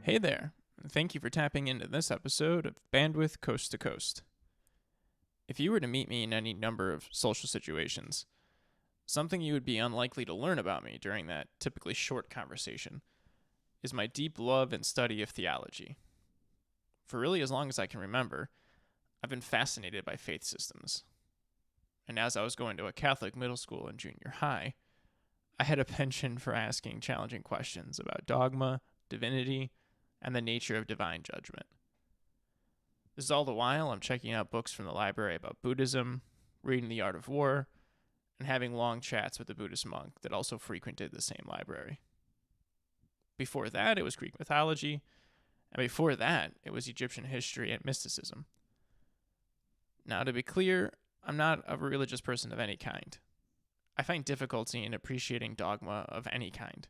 Hey there, and thank you for tapping into this episode of Bandwidth Coast to Coast. If you were to meet me in any number of social situations, something you would be unlikely to learn about me during that typically short conversation is my deep love and study of theology. For really as long as I can remember, I've been fascinated by faith systems. And as I was going to a Catholic middle school and junior high, I had a penchant for asking challenging questions about dogma, divinity, and the nature of divine judgment. This is all the while I'm checking out books from the library about Buddhism, reading The Art of War, and having long chats with a Buddhist monk that also frequented the same library. Before that, it was Greek mythology, and before that, it was Egyptian history and mysticism. Now, to be clear, I'm not a religious person of any kind. I find difficulty in appreciating dogma of any kind.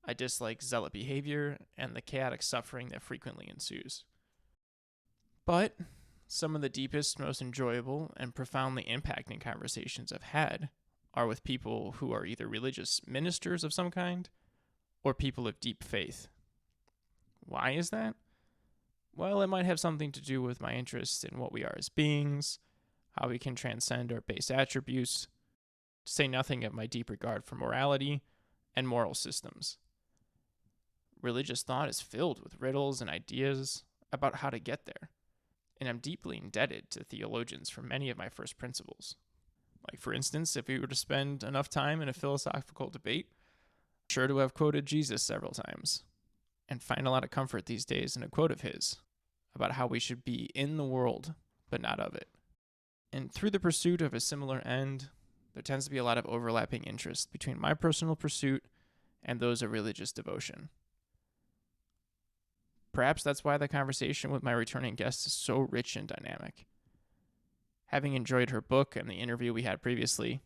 I dislike zealot behavior and the chaotic suffering that frequently ensues. But some of the deepest, most enjoyable, and profoundly impacting conversations I've had are with people who are either religious ministers of some kind or people of deep faith. Why is that? Well, it might have something to do with my interest in what we are as beings, how we can transcend our base attributes, to say nothing of my deep regard for morality and moral systems. Religious thought is filled with riddles and ideas about how to get there, and I'm deeply indebted to theologians for many of my first principles. Like, for instance, if we were to spend enough time in a philosophical debate, I'm sure to have quoted Jesus several times, and find a lot of comfort these days in a quote of his about how we should be in the world, but not of it. And through the pursuit of a similar end, there tends to be a lot of overlapping interest between my personal pursuit and those of religious devotion. Perhaps that's why the conversation with my returning guest is so rich and dynamic. Having enjoyed her book and the interview we had previously,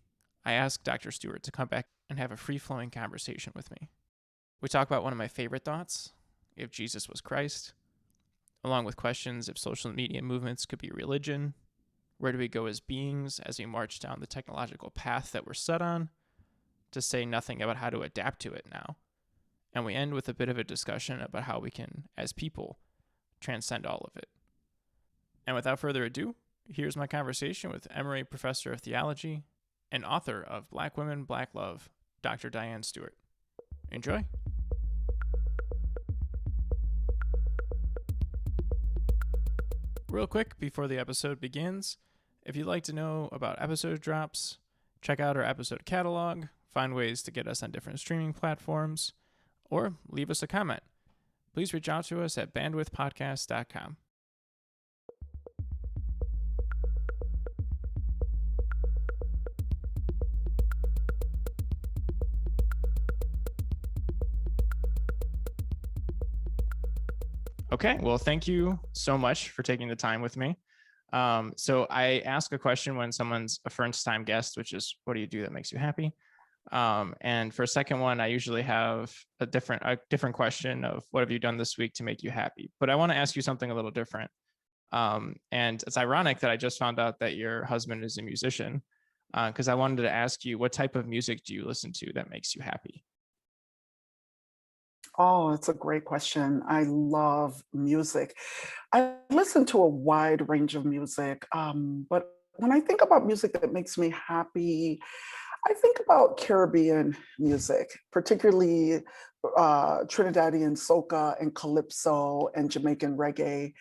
I asked Dr. Stewart to come back and have a free-flowing conversation with me. We talk about one of my favorite thoughts, if Jesus was Christ, along with questions if social media movements could be religion, where do we go as beings as we march down the technological path that we're set on, to say nothing about how to adapt to it now. And we end with a bit of a discussion about how we can, as people, transcend all of it. And without further ado, here's my conversation with Emory Professor of Theology and author of Black Women, Black Love, Dr. Dianne Stewart. Enjoy. Real quick, before the episode begins, if you'd like to know about episode drops, check out our episode catalog, find ways to get us on different streaming platforms, or leave us a comment. Please reach out to us at bandwidthpodcast.com. Okay, well, thank you so much for taking the time with me. So I ask a question when someone's a first-time guest, which is, what do you do that makes you happy? And for a second one, I usually have a different question of, what have you done this week to make you happy? But I want to ask you something a little different. And it's ironic that I just found out that your husband is a musician, because I wanted to ask you, what type of music do you listen to that makes you happy? Oh, it's a great question. I love music. I listen to a wide range of music, but when I think about music that makes me happy, I think about Caribbean music, particularly Trinidadian soca and calypso and Jamaican reggae.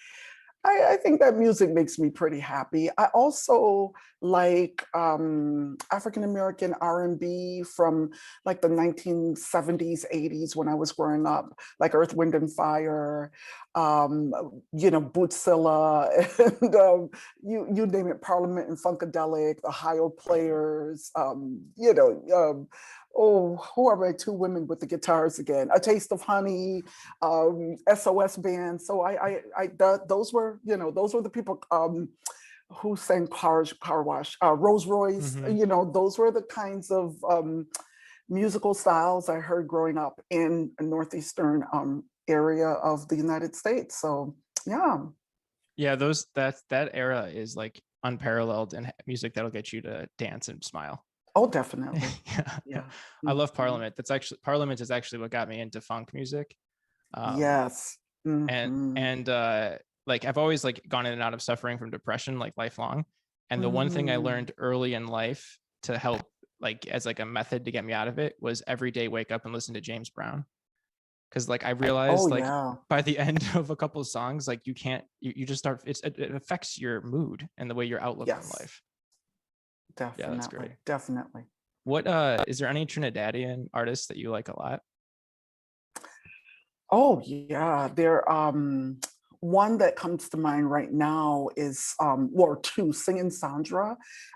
I think that music makes me pretty happy. I also like African American R&B from like the 1970s, 80s when I was growing up, like Earth, Wind and Fire, Bootsilla, and you name it, Parliament and Funkadelic, the Ohio Players, who are my two women with the guitars again? A Taste of Honey, SOS Band. So those were the people who sang Car Wash, Rose Royce. Mm-hmm. Those were the kinds of musical styles I heard growing up in a northeastern area of the United States. So yeah. Yeah, that era is like unparalleled in music that'll get you to dance and smile. Oh, definitely. Yeah. Yeah. I love Mhm. Parliament is actually what got me into funk music. Yes. and Mhm. and like I've always like gone in and out of suffering from depression like lifelong, and the one thing I Mm. learned early in life to help, like as like a method to get me out of it, was every day wake up and listen to James Brown. Because like I Oh, realized like yeah. by the end of a couple of songs, like you can't, you just start, it affects your mood and the way your outlook on Yes, life. Yeah, that's great. definitely, definitely. What is there any Trinidadian artists that you like a lot? Oh, yeah. There, one that comes to mind right now is, well, two, Singing Sandra.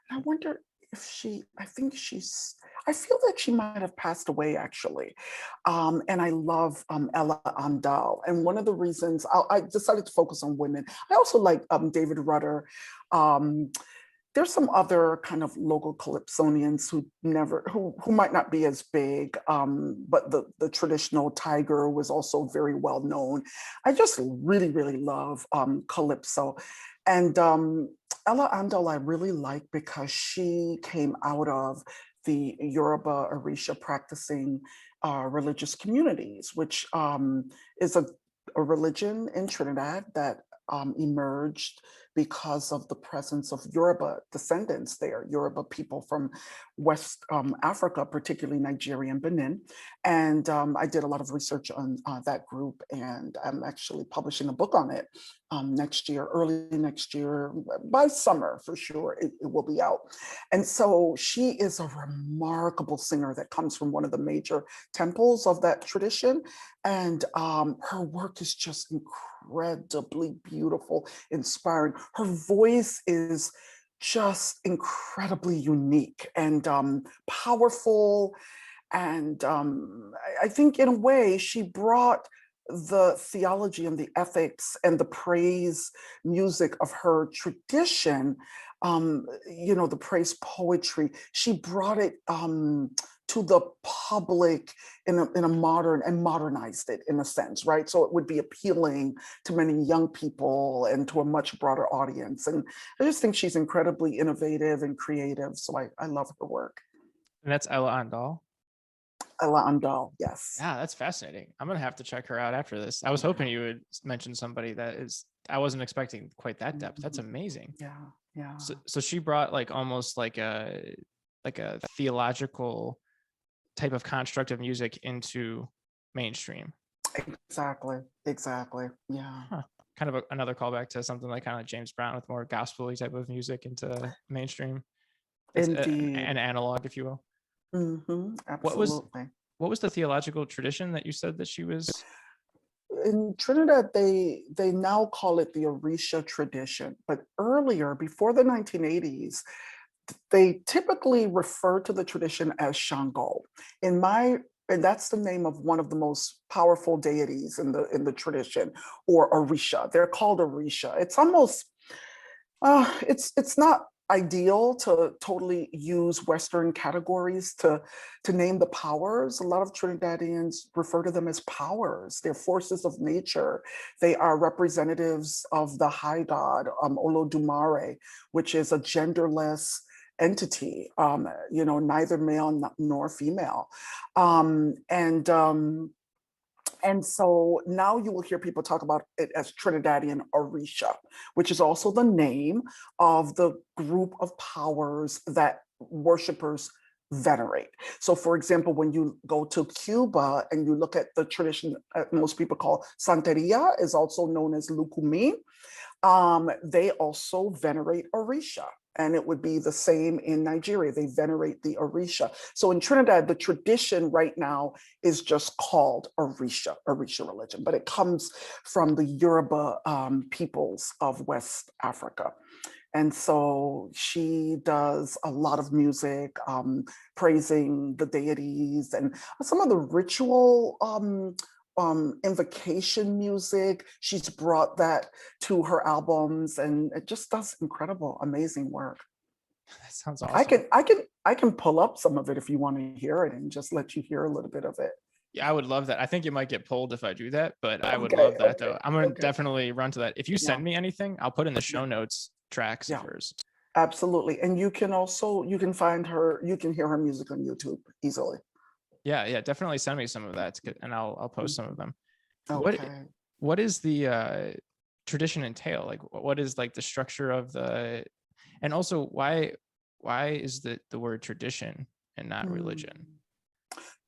And I wonder if I think I feel that she might have passed away actually. And I love Ella Andal. And one of the reasons I decided to focus on women, I also like David Rudder. Um, there's some other kind of local calypsonians who might not be as big, but the traditional tiger was also very well known. I just really really love calypso, and Ella Andal I really like because she came out of the Yoruba Orisha practicing religious communities, which is a religion in Trinidad that emerged because of the presence of Yoruba descendants there, Yoruba people from West Africa, particularly Nigeria and Benin. And I did a lot of research on that group, and I'm actually publishing a book on it next year, early next year, by summer for sure, it will be out. And so she is a remarkable singer that comes from one of the major temples of that tradition. And her work is just incredibly beautiful, inspiring. Her voice is just incredibly unique and powerful. And I think, in a way, she brought the theology and the ethics and the praise music of her tradition, the praise poetry. She brought it to the public in a modern and modernized it in a sense, right? So it would be appealing to many young people and to a much broader audience. And I just think she's incredibly innovative and creative. So I love her work. And that's Ella Andal. Ella Andal, yes. Yeah, that's fascinating. I'm gonna have to check her out after this. I was hoping Yeah. you would mention somebody that is. I wasn't expecting quite that depth. That's Mhm. amazing. Yeah, yeah. So she brought like almost like a theological type of construct of music into mainstream. Exactly, exactly. Yeah. Huh. Kind of another callback to something like kind of James Brown with more gospel-y type of music into mainstream. That's Indeed. an analog, if you will. What was Absolutely. what was the theological tradition that you said that she was? In Trinidad, they now call it the Orisha tradition, but earlier, before the 1980s, they typically refer to the tradition as Shango. And that's the name of one of the most powerful deities in the tradition, or Orisha. They're called Orisha. It's almost it's not ideal to totally use Western categories to name the powers. A lot of Trinidadians refer to them as powers. They're forces of nature. They are representatives of the high god, Olodumare, which is a genderless entity, neither male nor female. And so now you will hear people talk about it as Trinidadian Orisha, which is also the name of the group of powers that worshipers venerate. So, for example, when you go to Cuba and you look at the tradition most people call Santeria, is also known as Lucumi, they also venerate Orisha. And it would be the same in Nigeria. They venerate the Orisha. So in Trinidad, the tradition right now is just called Orisha religion, but it comes from the Yoruba peoples of West Africa. And so she does a lot of music praising the deities and some of the ritual invocation music. She's brought that to her albums, and it just does incredible, amazing work. That sounds I awesome. can I can I can pull up some of it if you want to hear it and just let you hear a little bit of it. Yeah, I would love that. I think it might get pulled if I do that, but I would Okay, love that okay, though. I'm gonna okay. definitely run to that. If you Yeah, send me anything, I'll put in the yeah, show notes tracks of yeah. hers. Absolutely. And you can find her, you can hear her music on YouTube easily. Yeah, yeah, definitely send me some of that, and I'll post Mm, some of them. What okay. what is the tradition entail? Like, what is like the structure of the, and also why is the word tradition and not Mm. religion?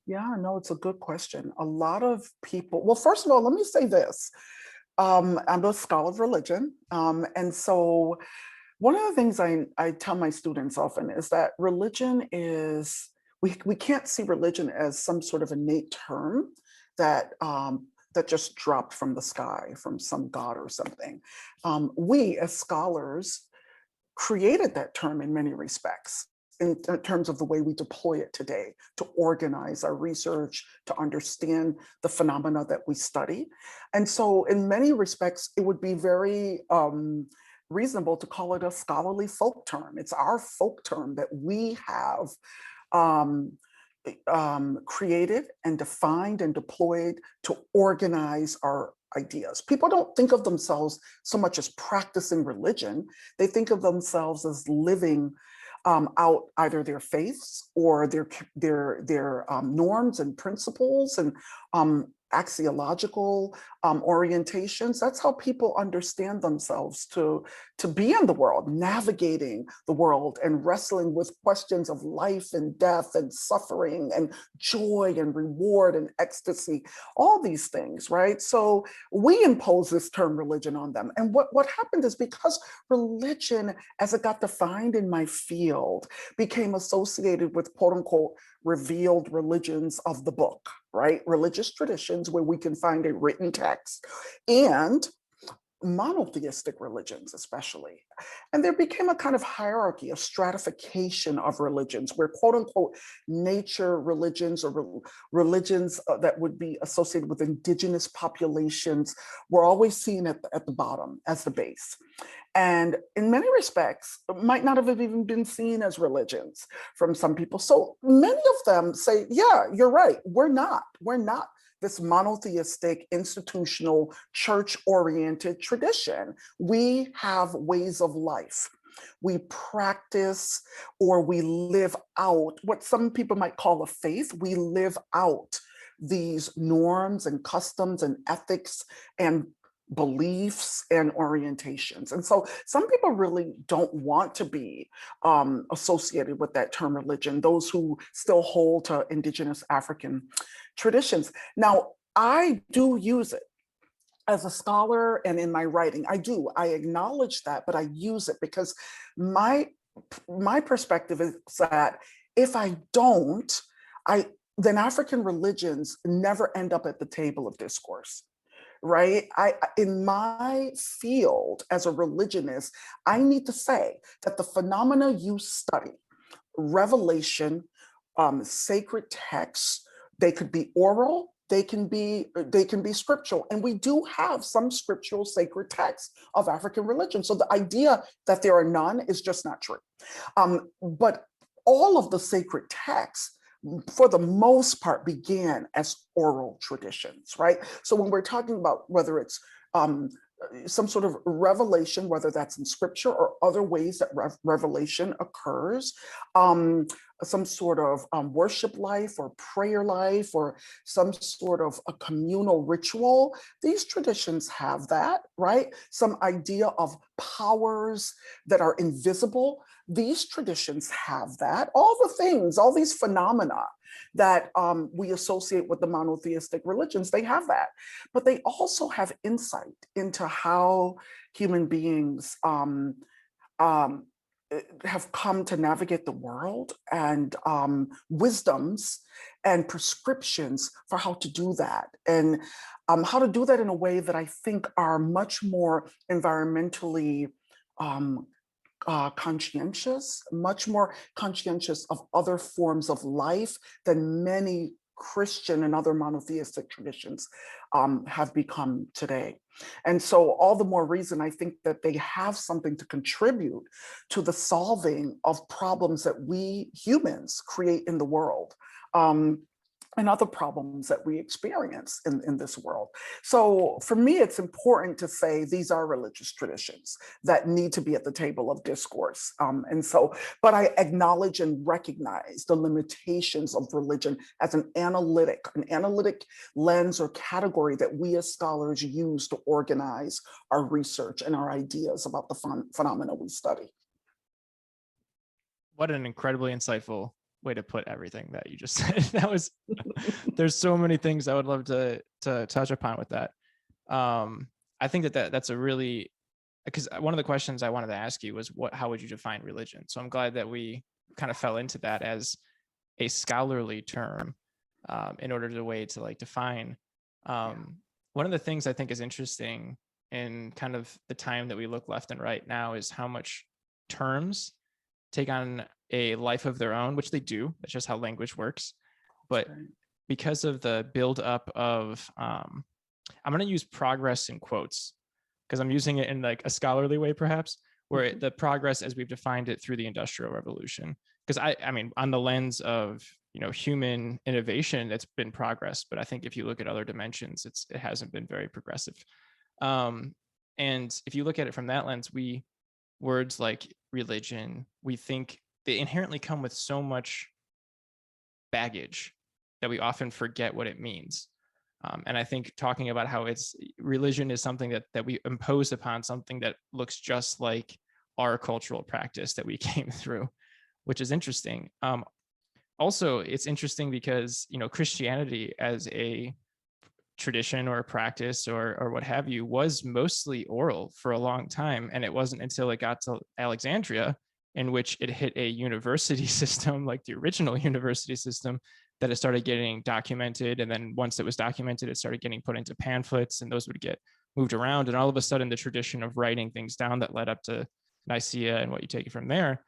Yeah, no, it's a good question. A lot of people, well, first of all, let me say this. I'm a scholar of religion. And so one of the things I tell my students often is that religion is, we can't see religion as some sort of innate term that that just dropped from the sky from some god or something. We as scholars created that term in many respects in terms of the way we deploy it today to organize our research, to understand the phenomena that we study. And so, in many respects, it would be very reasonable to call it a scholarly folk term. It's our folk term that we have um, created and defined and deployed to organize our ideas. People don't think of themselves so much as practicing religion, they think of themselves as living out either their faiths or their norms and principles and axiological orientations. That's how people understand themselves to be in the world, navigating the world and wrestling with questions of life and death and suffering and joy and reward and ecstasy, all these things, right? So we impose this term religion on them. And what happened is because religion, as it got defined in my field, became associated with quote unquote revealed religions of the book, right? Religious traditions where we can find a written text and monotheistic religions, especially. And there became a kind of hierarchy, a stratification of religions where quote unquote nature religions or religions that would be associated with indigenous populations were always seen at the bottom as the base. And in many respects, might not have even been seen as religions from some people. So many of them say, yeah, you're right. We're not this monotheistic, institutional, church-oriented tradition. We have ways of life. We practice or we live out what some people might call a faith. We live out these norms and customs and ethics and beliefs and orientations. And so some people really don't want to be associated with that term religion, those who still hold to indigenous African traditions. Now, I do use it as a scholar and in my writing. I acknowledge that, but I use it because my my perspective is that if I don't, I then African religions never end up at the table of discourse, right? I in my field as a religionist, I need to say that the phenomena you study, revelation, sacred texts, they could be oral, they can be scriptural, and we do have some scriptural sacred texts of African religion. So the idea that there are none is just not true. But all of the sacred texts, for the most part, began as oral traditions, right? So when we're talking about whether it's some sort of revelation, whether that's in scripture or other ways that revelation occurs, um, some sort of worship life or prayer life or some sort of a communal ritual, these traditions have that, right? Some idea of powers that are invisible, these traditions have that. All the things, all these phenomena that we associate with the monotheistic religions, they have that. But they also have insight into how human beings um, have come to navigate the world and wisdoms and prescriptions for how to do that. And how to do that in a way that I think are much more environmentally um, conscientious, much more conscientious of other forms of life than many Christian and other monotheistic traditions have become today. And so, all the more reason I think that they have something to contribute to the solving of problems that we humans create in the world. Um, and other problems that we experience in this world. So for me, it's important to say these are religious traditions that need to be at the table of discourse. But I acknowledge and recognize the limitations of religion as an analytic lens or category that we as scholars use to organize our research and our ideas about the phenomena we study. What an incredibly insightful way to put everything that you just said. That was, there's so many things I would love to touch upon with that. I think that's a really, because one of the questions I wanted to ask you was how would you define religion? So I'm glad that we kind of fell into that as a scholarly term, in order to way to like define. One of the things I think is interesting in kind of the time that we look left and right now is how much terms take on a life of their own, which they do. That's just how language works. But because of the buildup of, I'm going to use progress in quotes because I'm using it in like a scholarly way, perhaps, where the progress as we've defined it through the Industrial Revolution. Because I mean, on the lens of, you know, human innovation, it's been progress. But I think if you look at other dimensions, it hasn't been very progressive. And if you look at it from that lens, words like religion, we think they inherently come with so much baggage that we often forget what it means. And I think talking about how religion is something that we impose upon something that looks just like our cultural practice that we came through, which is interesting. Also, it's interesting because, you know, Christianity as a tradition or a practice or what have you was mostly oral for a long time. And it wasn't until it got to Alexandria, in which it hit a university system, like the original university system, that it started getting documented. And then once it was documented, it started getting put into pamphlets, and those would get moved around. And all of a sudden, the tradition of writing things down that led up to Nicaea and what you take it from there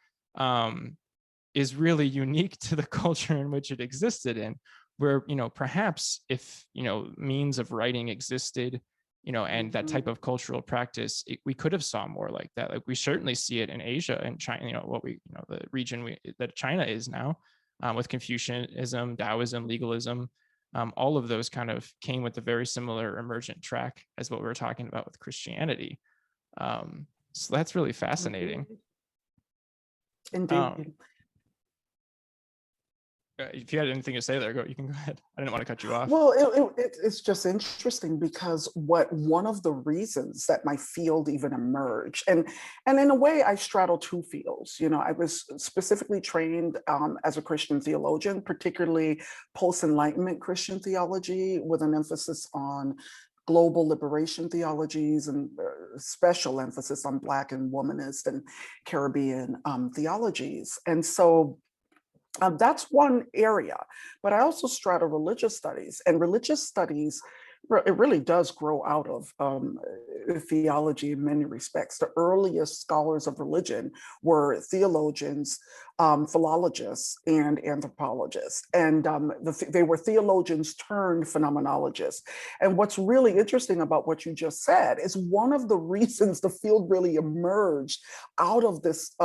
is really unique to the culture in which it existed in, where, you know, perhaps if, you know, means of writing existed, you know, and that type of cultural practice, we could have saw more like that. Like we certainly see it in Asia and China, you know, the region that China is now, with Confucianism, Taoism, legalism, all of those kind of came with a very similar emergent track as what we were talking about with Christianity. So that's really fascinating. Indeed. If you had anything to say there, you can go ahead. I didn't want to cut you off. Well, it's just interesting because one of the reasons that my field even emerged, and in a way I straddle two fields. You know, I was specifically trained as a Christian theologian, particularly post-Enlightenment Christian theology, with an emphasis on global liberation theologies and special emphasis on Black and womanist and Caribbean theologies. And so that's one area, but I also straddle religious studies, and religious studies, it really does grow out of theology in many respects. The earliest scholars of religion were theologians, philologists, and anthropologists, and they were theologians turned phenomenologists. And what's really interesting about what you just said is one of the reasons the field really emerged out of this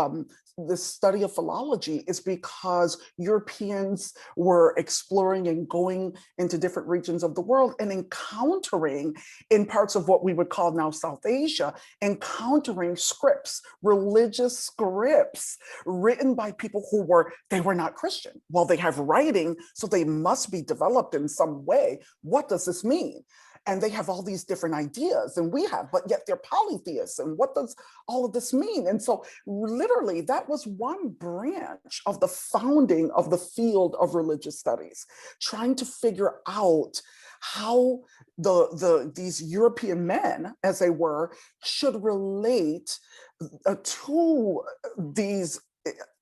study of philology is because Europeans were exploring and going into different regions of the world and encountering, in parts of what we would call now South Asia, encountering scripts, religious scripts written by people they were not Christian. Well, they have writing, so they must be developed in some way. What does this mean? And they have all these different ideas, and we have, but yet they're polytheists. And what does all of this mean? And so literally that was one branch of the founding of the field of religious studies, trying to figure out how these European men, as they were, should relate to these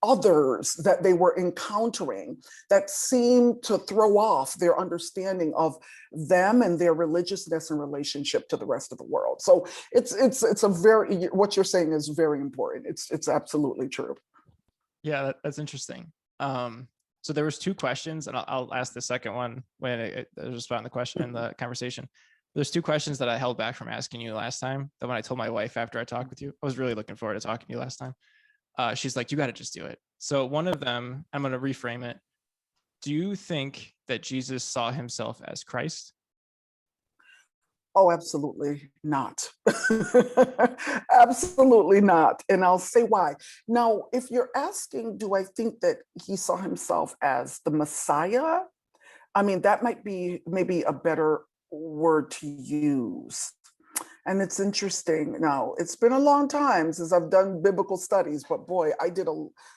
others that they were encountering that seemed to throw off their understanding of them and their religiousness in relationship to the rest of the world. So it's a very, what you're saying is very important. It's absolutely true. Yeah, that's interesting. So there was two questions, and I'll ask the second one when I was found the question in the conversation. There's two questions that I held back from asking you last time. That when I told my wife after I talked with you, I was really looking forward to talking to you last time. She's like, you got to just do it. So one of them, I'm going to reframe it. Do you think that Jesus saw himself as Christ? Oh, absolutely not. Absolutely not. And I'll say why. Now, if you're asking, do I think that he saw himself as the Messiah? I mean, that might be maybe a better word to use. And it's interesting. Now, it's been a long time since I've done biblical studies, but boy, I did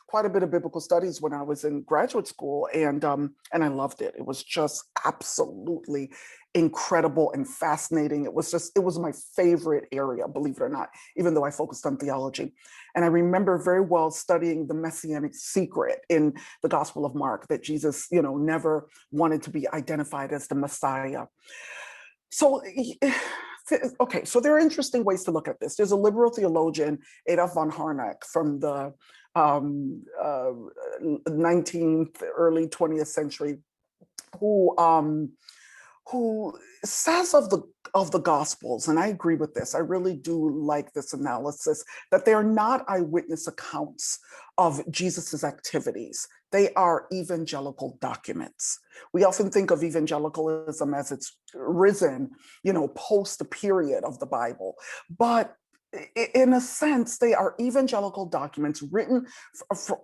quite a bit of biblical studies when I was in graduate school, and I loved it. It was just absolutely incredible and fascinating. It was my favorite area, believe it or not, even though I focused on theology. And I remember very well studying the messianic secret in the Gospel of Mark, that Jesus, never wanted to be identified as the Messiah. So, okay, so there are interesting ways to look at this. There's a liberal theologian, Adolf von Harnack, from the 19th, early 20th century, who who says of the Gospels, and I agree with this, I really do like this analysis, that they are not eyewitness accounts of Jesus's activities. They are evangelical documents. We often think of evangelicalism as it's risen, post the period of the Bible, but in a sense, they are evangelical documents written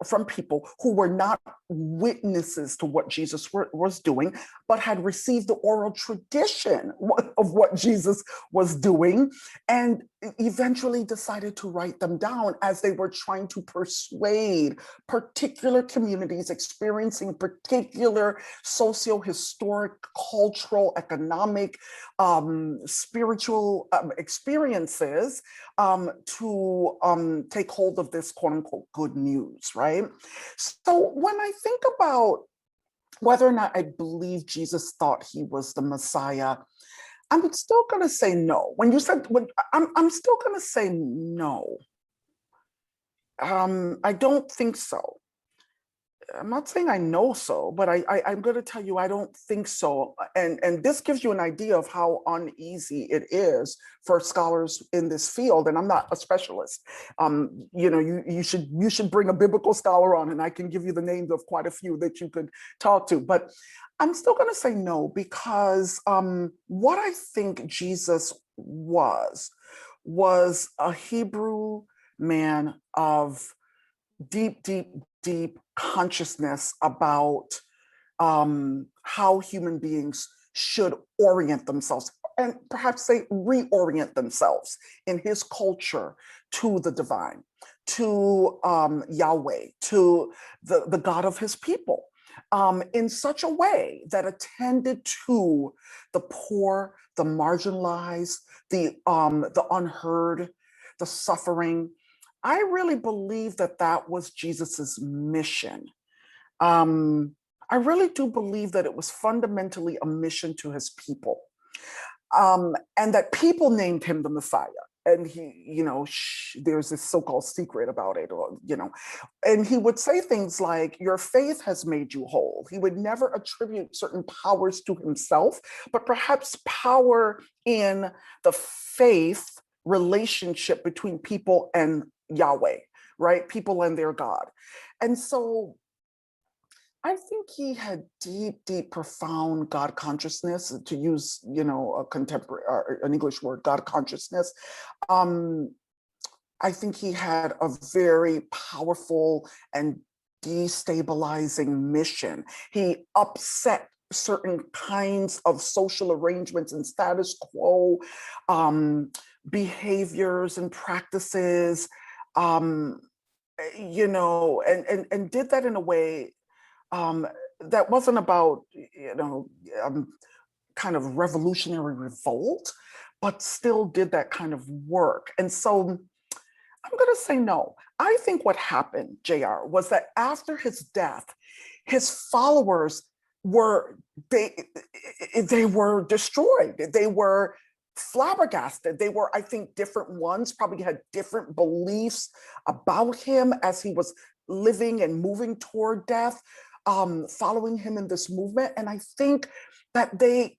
from people who were not witnesses to what Jesus was doing, but had received the oral tradition of what Jesus was doing, and eventually decided to write them down as they were trying to persuade particular communities experiencing particular socio-historic, cultural, economic, spiritual experiences, to take hold of this quote unquote good news, right? So when I think about whether or not I believe Jesus thought he was the Messiah, I'm still going to say no. I'm still going to say no. I don't think so. I'm not saying I know so, but I'm going to tell you I don't think so. And this gives you an idea of how uneasy it is for scholars in this field. And I'm not a specialist. You should bring a biblical scholar on, and I can give you the names of quite a few that you could talk to. But I'm still going to say no, because what I think Jesus was a Hebrew man of deep, deep, deep consciousness about how human beings should orient themselves, and perhaps they reorient themselves in his culture to the divine, to Yahweh, to the God of his people, in such a way that attended to the poor, the marginalized, the unheard, the suffering. I really believe that was Jesus's mission. I really do believe that it was fundamentally a mission to his people, and that people named him the Messiah. And he, there's this so-called secret about it, and he would say things like, "Your faith has made you whole." He would never attribute certain powers to himself, but perhaps power in the faith relationship between people and Yahweh, right? People and their God. And so I think he had deep, deep, profound God consciousness, to use, a contemporary, an English word, God consciousness. Um, I think he had a very powerful and destabilizing mission. He upset certain kinds of social arrangements and status quo, behaviors and practices, um, and did that in a way that wasn't about, kind of revolutionary revolt, but still did that kind of work. And so I'm going to say no. I think what happened, JR, was that after his death, his followers were they were destroyed. They were flabbergasted. They were, I think, different ones, probably had different beliefs about him as he was living and moving toward death, following him in this movement. And I think that they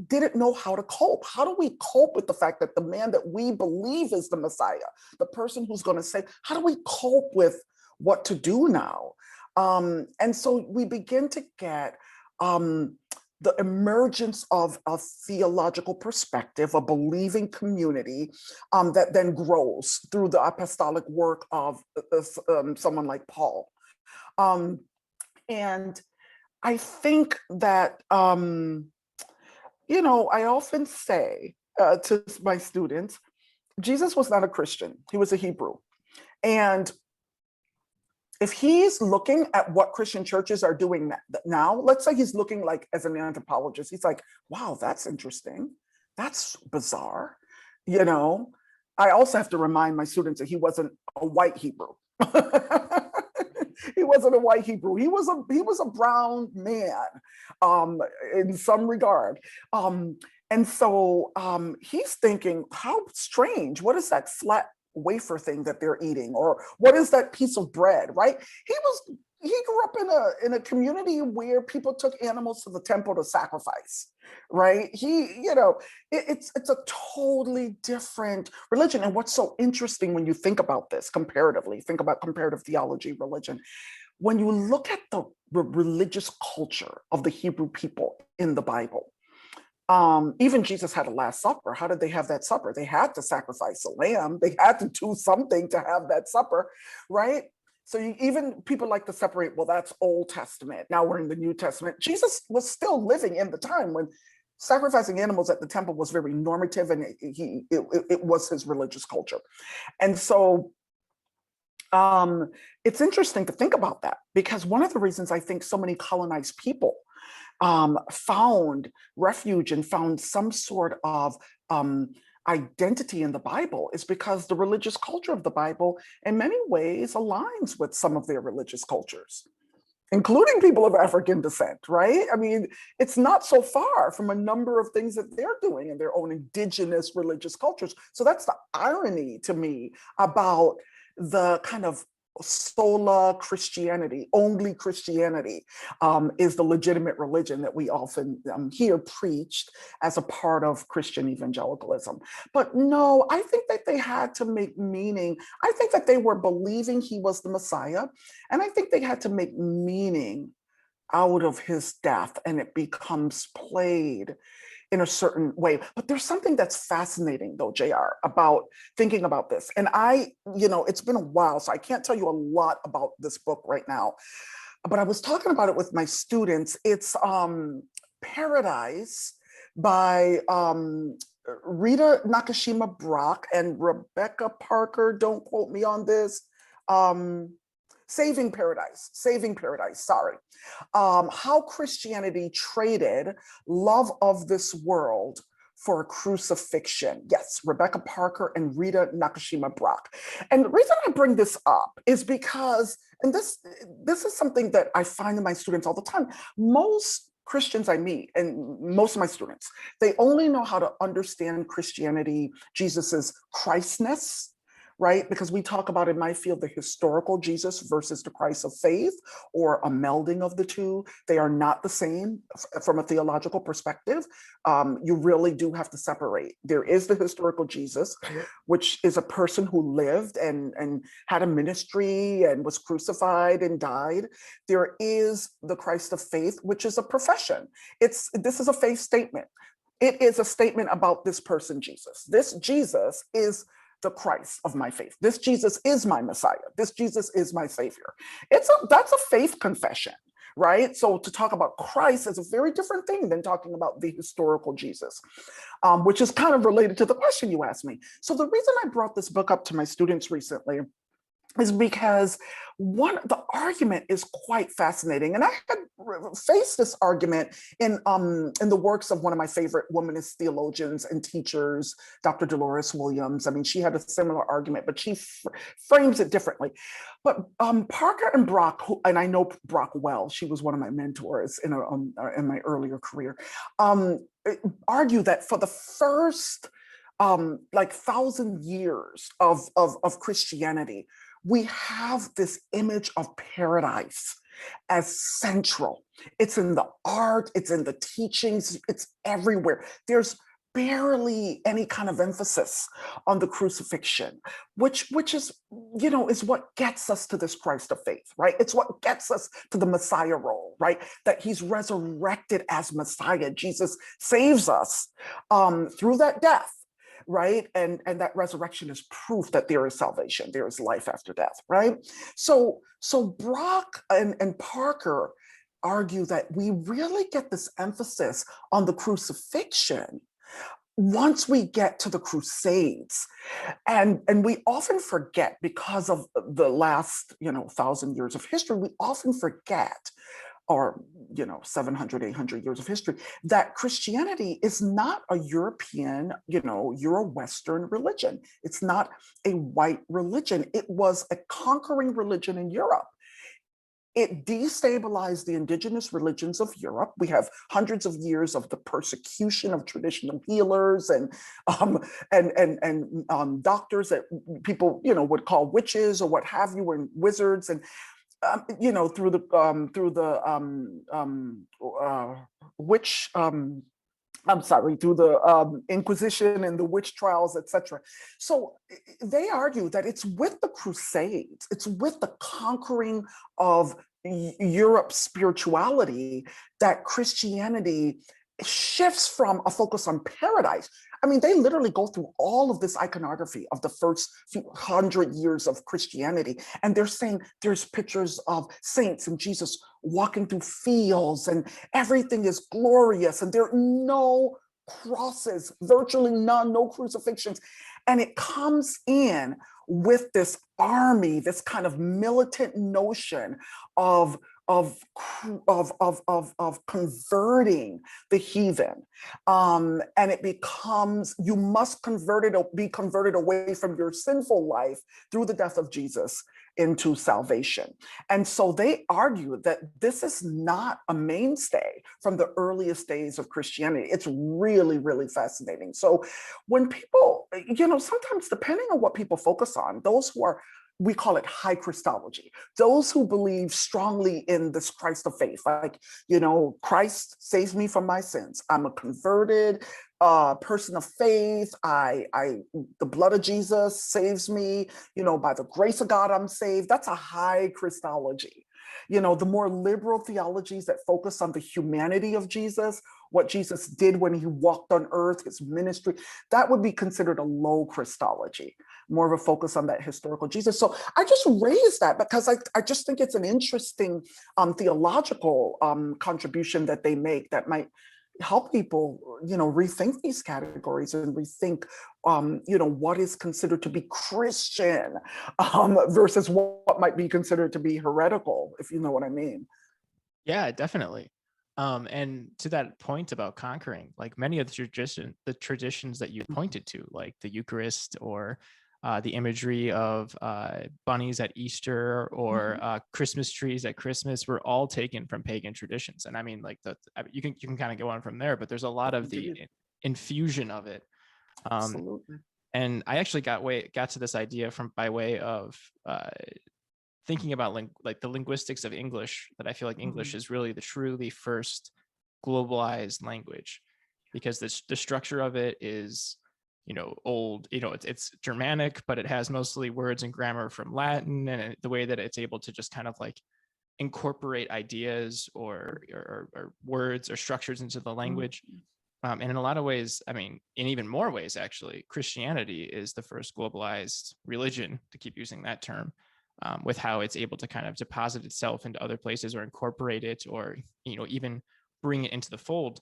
didn't know how to cope. How do we cope with the fact that the man that we believe is the Messiah, the person who's going to say, how do we cope with what to do now? And so we begin to get the emergence of a theological perspective, a believing community that then grows through the apostolic work of someone like Paul. And I think that, I often say to my students, Jesus was not a Christian, he was a Hebrew. And if he's looking at what Christian churches are doing now, let's say he's looking like as an anthropologist, he's like, wow, that's interesting. That's bizarre. I also have to remind my students that he wasn't a white Hebrew. He wasn't a white Hebrew. He was a brown man in some regard. And so he's thinking, how strange. What is that flat wafer thing that they're eating? Or what is that piece of bread, right? He grew up in a community where people took animals to the temple to sacrifice, right? It's a totally different religion. And what's so interesting when you think about this comparatively, think about comparative theology, religion, when you look at the religious culture of the Hebrew people in the Bible, even Jesus had a Last Supper. How did they have that supper? They had to sacrifice a lamb. They had to do something to have that supper, right? So even people like to separate, well, that's Old Testament. Now we're in the New Testament. Jesus was still living in the time when sacrificing animals at the temple was very normative, and it was his religious culture. And so it's interesting to think about that, because one of the reasons I think so many colonized people found refuge and found some sort of identity in the Bible is because the religious culture of the Bible in many ways aligns with some of their religious cultures, including people of African descent, right? I mean, it's not so far from a number of things that they're doing in their own indigenous religious cultures. So that's the irony to me about the kind of sola Christianity, only Christianity is the legitimate religion that we often hear preached as a part of Christian evangelicalism. But no, I think that they had to make meaning. I think that they were believing he was the Messiah, and I think they had to make meaning out of his death, and it becomes played in a certain way. But there's something that's fascinating though, JR, about thinking about this. And it's been a while, so I can't tell you a lot about this book right now, but I was talking about it with my students. It's Paradise by Rita Nakashima Brock and Rebecca Parker, don't quote me on this. Saving Paradise, sorry. How Christianity traded love of this world for crucifixion. Yes, Rebecca Parker and Rita Nakashima Brock. And the reason I bring this up is because, and this is something that I find in my students all the time, most Christians I meet, and most of my students, they only know how to understand Christianity, Jesus's Christness, right? Because we talk about, in my field, the historical Jesus versus the Christ of faith, or a melding of the two. They are not the same from a theological perspective. You really do have to separate. There is the historical Jesus, which is a person who lived and had a ministry and was crucified and died. There is the Christ of faith, which is a profession. This is a faith statement. It is a statement about this person, Jesus. This Jesus is the Christ of my faith. This Jesus is my Messiah. This Jesus is my Savior. That's a faith confession, right? So to talk about Christ is a very different thing than talking about the historical Jesus, which is kind of related to the question you asked me. So the reason I brought this book up to my students recently is because the argument is quite fascinating. And I had faced this argument in the works of one of my favorite womanist theologians and teachers, Dr. Dolores Williams. I mean, she had a similar argument, but she frames it differently. But Parker and Brock, and I know Brock well, she was one of my mentors in my earlier career, argue that for the first 1,000 years of Christianity, we have this image of paradise as central. It's in the art, it's in the teachings, it's everywhere. There's barely any kind of emphasis on the crucifixion, which is what gets us to this Christ of faith, right? It's what gets us to the Messiah role. right? That he's resurrected as Messiah. Jesus saves us through that death, right? And that resurrection is proof that there is salvation, there is life after death, right? So Brock and Parker argue that we really get this emphasis on the crucifixion once we get to the Crusades. And we often forget, because of the last 1,000 years of history, we often forget, or 700, 800 years of history, that Christianity is not a European, Euro-Western religion. It's not a white religion. It was a conquering religion in Europe. It destabilized the indigenous religions of Europe. We have hundreds of years of the persecution of traditional healers and doctors that people would call witches or what have you, and wizards, and through the Inquisition and the witch trials, etc. So they argue that it's with the Crusades, it's with the conquering of Europe's spirituality that Christianity shifts from a focus on paradise. I mean, they literally go through all of this iconography of the first few hundred years of Christianity, and they're saying there's pictures of saints and Jesus walking through fields, and everything is glorious, and there are no crosses, virtually none, no crucifixions. And it comes in with this army, this kind of militant notion of converting the heathen, and it becomes, you must be converted away from your sinful life through the death of Jesus into salvation. And so they argue that this is not a mainstay from the earliest days of Christianity. It's really, really fascinating. So when people, sometimes depending on what people focus on, those who are, we call it high Christology, those who believe strongly in this Christ of faith, like, Christ saves me from my sins. I'm a converted person of faith. The blood of Jesus saves me, by the grace of God, I'm saved. That's a high Christology. The more liberal theologies that focus on the humanity of Jesus, what Jesus did when he walked on earth, his ministry, that would be considered a low Christology, more of a focus on that historical Jesus. So I just raised that because I just think it's an interesting theological contribution that they make that might help people, rethink these categories and rethink, what is considered to be Christian versus what might be considered to be heretical, if you know what I mean. Yeah, definitely. And to that point about conquering, like many of the traditions that you pointed to, like the Eucharist or the imagery of bunnies at Easter or Christmas trees at Christmas, were all taken from pagan traditions. And I mean, like you can kind of go on from there, but there's a lot of the infusion of it. Absolutely. And I actually got to this idea by way of thinking about like the linguistics of English, that I feel like English is really the truly first globalized language, because the structure of it is, old, it's Germanic, but it has mostly words and grammar from Latin, and the way that it's able to just kind of like incorporate ideas or words or structures into the language. And in a lot of ways, I mean, in even more ways, actually, Christianity is the first globalized religion, to keep using that term, with how it's able to kind of deposit itself into other places or incorporate it, or, even bring it into the fold.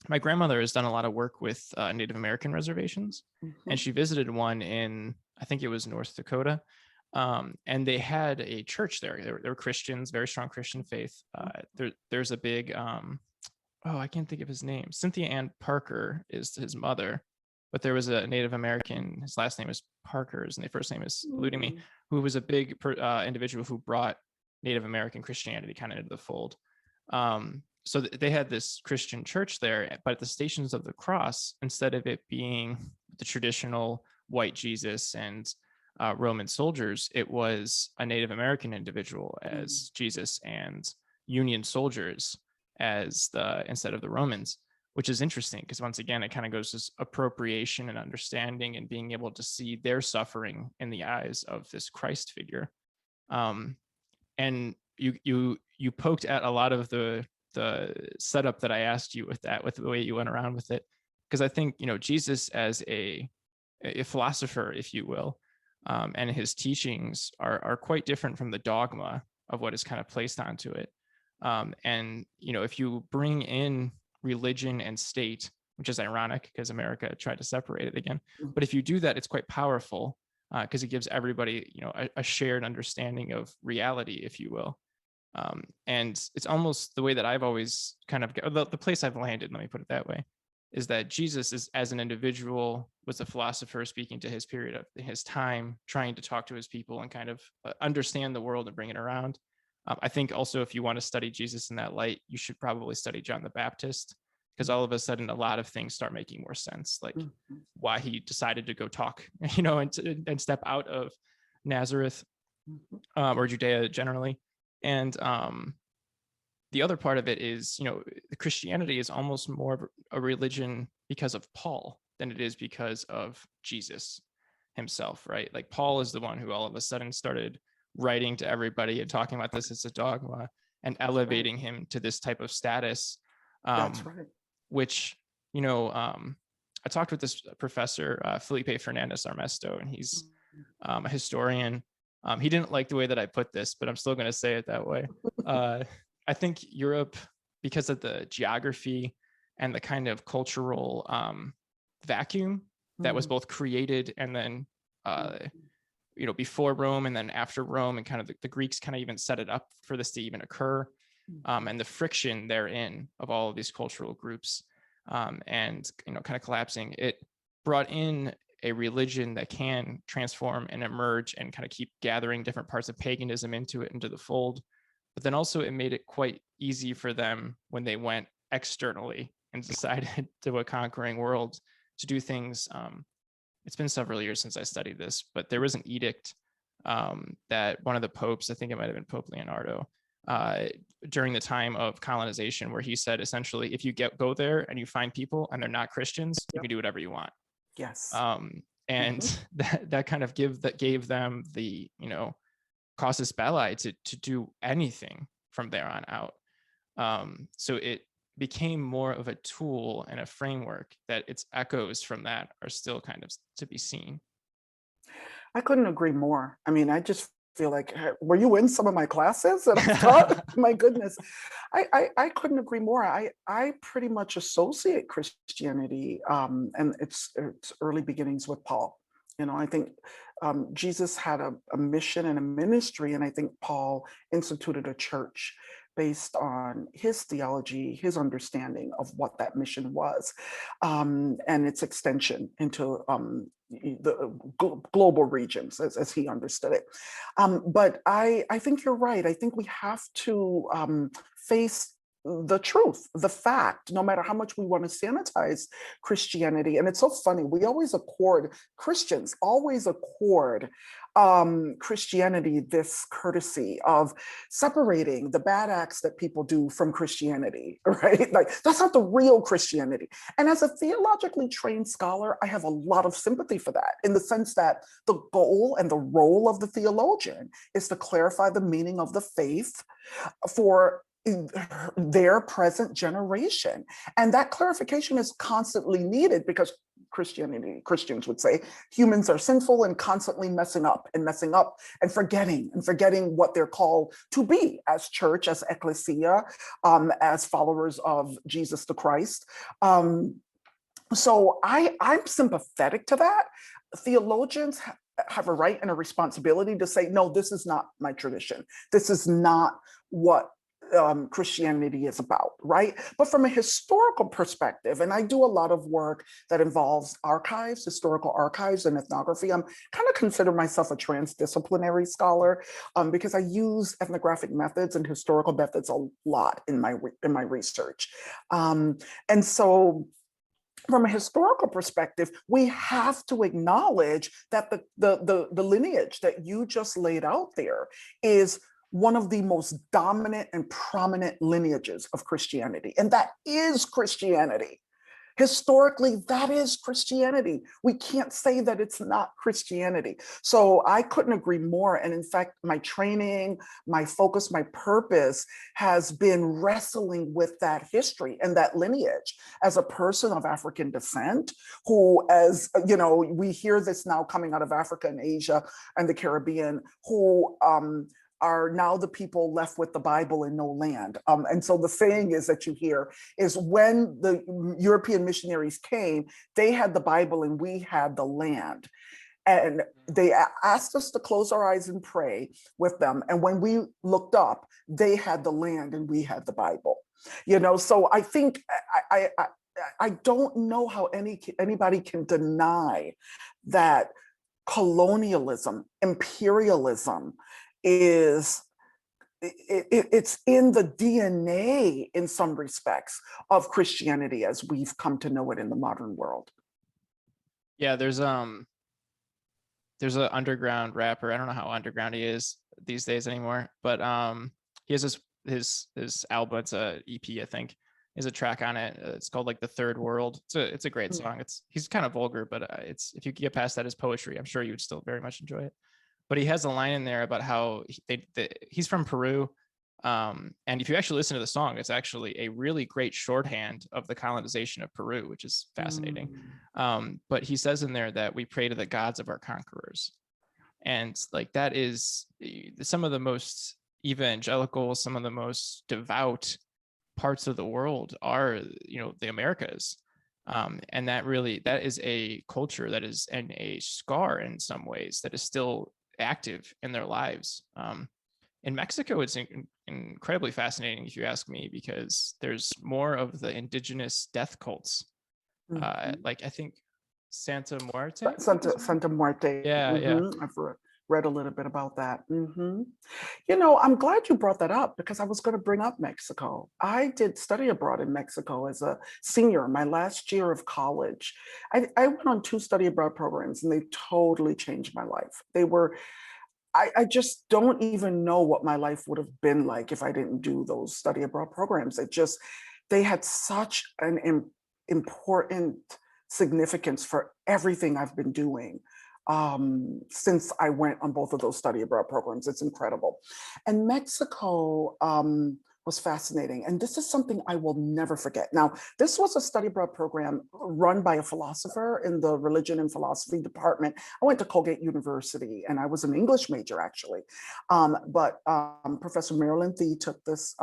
My grandmother has done a lot of work with Native American reservations, and she visited one in, I think it was North Dakota. And they had a church there. They were Christians, very strong Christian faith. There's a big, I can't think of his name. Cynthia Ann Parker is his mother, but there was a Native American, his last name is Parker, and the first name is eluding me, who was a big individual who brought Native American Christianity kind of into the fold. So they had this Christian church there, but at the Stations of the Cross, instead of it being the traditional white Jesus and Roman soldiers, it was a Native American individual as Jesus and Union soldiers as instead of the Romans, which is interesting because once again, it kind of goes to this appropriation and understanding and being able to see their suffering in the eyes of this Christ figure. And you you poked at a lot of the setup that I asked you with that, with the way you went around with it, because I think, you know, Jesus as a philosopher, if you will, and his teachings are quite different from the dogma of what is kind of placed onto it. And, you know, if you bring in religion and state, which is ironic because America tried to separate it again, but if you do that, it's quite powerful because it gives everybody, you know, a shared understanding of reality, if you will. And it's almost the way that I've always kind of, the place I've landed, let me put it that way, is that Jesus is, as an individual, was a philosopher speaking to his period of his time, trying to talk to his people and kind of understand the world and bring it around. I think also, if you want to study Jesus in that light, you should probably study John the Baptist, because all of a sudden a lot of things start making more sense, like why he decided to go talk, you know, and step out of Nazareth or Judea generally. And the other part of it is, you know, Christianity is almost more of a religion because of Paul than it is because of Jesus himself, right? Like Paul is the one who all of a sudden started writing to everybody and talking about this as a dogma and elevating him to this type of status. That's right. Which, you know, I talked with this professor, Felipe Fernandez Armesto, and he's a historian. He didn't like the way that I put this, but I'm still going to say it that way. I think Europe, because of the geography and the kind of cultural vacuum that was both created and then, you know, before Rome and then after Rome, and kind of the Greeks kind of even set it up for this to even occur, and the friction therein of all of these cultural groups, and, you know, kind of collapsing, it brought in a religion that can transform and emerge and kind of keep gathering different parts of paganism into the fold. But then also it made it quite easy for them when they went externally and decided to a conquering world to do things. It's been several years since I studied this, but there was an edict that one of the popes, I think it might have been Pope Leonardo, during the time of colonization, where he said, essentially, if you go there and you find people and they're not Christians, you can do whatever you want. Yes. And that kind of gave them the, you know, casus belli to do anything from there on out. So it became more of a tool and a framework that its echoes from that are still kind of to be seen. I couldn't agree more. I mean, I just feel like, were you in some of my classes that I taught? My goodness. I couldn't agree more. I pretty much associate Christianity and its early beginnings with Paul. You know, I think Jesus had a mission and a ministry, and I think Paul instituted a church based on his theology, his understanding of what that mission was, and its extension into the global regions as he understood it. But I think you're right. I think we have to face the truth, the fact, no matter how much we want to sanitize Christianity. And it's so funny, we always accord, Christians always accord Christianity this courtesy of separating the bad acts that people do from Christianity, right? Like, that's not the real Christianity. And as a theologically trained scholar, I have a lot of sympathy for that, in the sense that the goal and the role of the theologian is to clarify the meaning of the faith for their present generation. And that clarification is constantly needed because Christians would say, humans are sinful and constantly messing up and forgetting what they're called to be as church, as ecclesia, as followers of Jesus the Christ. So I'm sympathetic to that. Theologians have a right and a responsibility to say, no, this is not my tradition. This is not what Christianity is about, right? But from a historical perspective, and I do a lot of work that involves archives, historical archives and ethnography. I'm kind of consider myself a transdisciplinary scholar because I use ethnographic methods and historical methods a lot in my research. And so from a historical perspective, we have to acknowledge that the lineage that you just laid out there is one of the most dominant and prominent lineages of Christianity. And that is Christianity. Historically, that is Christianity. We can't say that it's not Christianity. So I couldn't agree more. And in fact, my training, my focus, my purpose has been wrestling with that history and that lineage as a person of African descent, who, as you know, we hear this now coming out of Africa and Asia and the Caribbean, who are now the people left with the Bible and no land. And so the saying is that you hear is when the European missionaries came, they had the Bible and we had the land. And they asked us to close our eyes and pray with them. And when we looked up, they had the land and we had the Bible. So I think I don't know how anybody can deny that colonialism, imperialism is it's in the DNA in some respects of Christianity as we've come to know it in the modern world. Yeah, there's an underground rapper. I don't know how underground he is these days anymore, but he has his album. It's a EP, I think. There's a track on it. It's called like The Third World. It's a great song. He's kind of vulgar, but it's, if you get past that as poetry, I'm sure you would still very much enjoy it. But he has a line in there about how he's from Peru. And if you actually listen to the song, it's actually a really great shorthand of the colonization of Peru, which is fascinating. But he says in there that we pray to the gods of our conquerors. And like, that is some of the most evangelical, some of the most devout parts of the world are, the Americas. And that is a culture that is, and a scar in some ways, that is still active in their lives. In Mexico, it's incredibly fascinating, if you ask me, because there's more of the indigenous death cults. Like, I think Santa Muerte. Santa Muerte. Yeah, yeah. I've read a little bit about that. I'm glad you brought that up, because I was going to bring up Mexico. I did study abroad in Mexico as a senior, my last year of college. I went on 2 study abroad programs, and they totally changed my life. I just don't even know what my life would have been like if I didn't do those study abroad programs. They had such an important significance for everything I've been doing since I went on both of those study abroad programs. It's incredible. And Mexico was fascinating. And this is something I will never forget. Now, this was a study abroad program run by a philosopher in the religion and philosophy department. I went to Colgate University, and I was an English major, actually. But Professor Marilyn Thie took this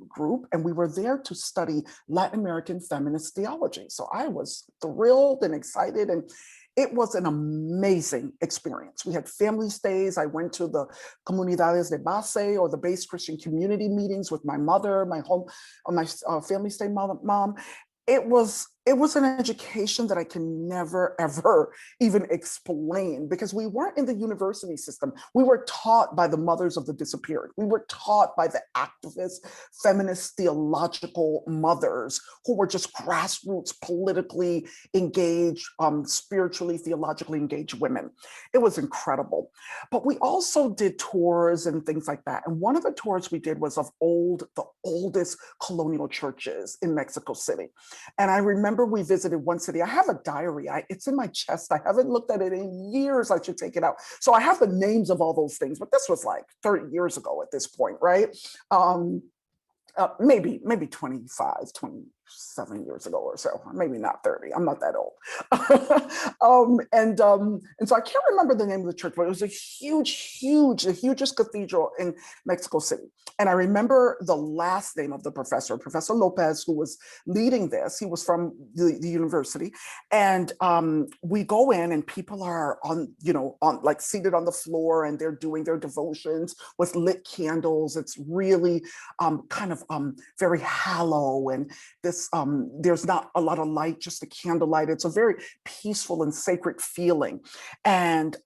group, and we were there to study Latin American feminist theology. So I was thrilled and excited, and it was an amazing experience. We had family stays. I went to the comunidades de base, or the base Christian community meetings, with my mother, my family stay mom. It was an education that I can never, ever even explain, because we weren't in the university system. We were taught by the mothers of the disappeared. We were taught by the activist, feminist, theological mothers who were just grassroots, politically engaged, spiritually, theologically engaged women. It was incredible. But we also did tours and things like that. And one of the tours we did was of the oldest colonial churches in Mexico City. And I remember we visited one city. I have a diary. It's in my chest. I haven't looked at it in years. I should take it out. So I have the names of all those things, but this was like 30 years ago at this point, right? Maybe 25, 27 years ago or so, maybe not 30. I'm not that old. And so I can't remember the name of the church, but it was the hugest cathedral in Mexico City. And I remember the last name of the professor, Professor Lopez, who was leading this. He was from the university. And we go in, and people are on like seated on the floor, and they're doing their devotions with lit candles. It's really kind of very hollow, and this there's not a lot of light, just the candlelight. It's a very peaceful and sacred feeling. And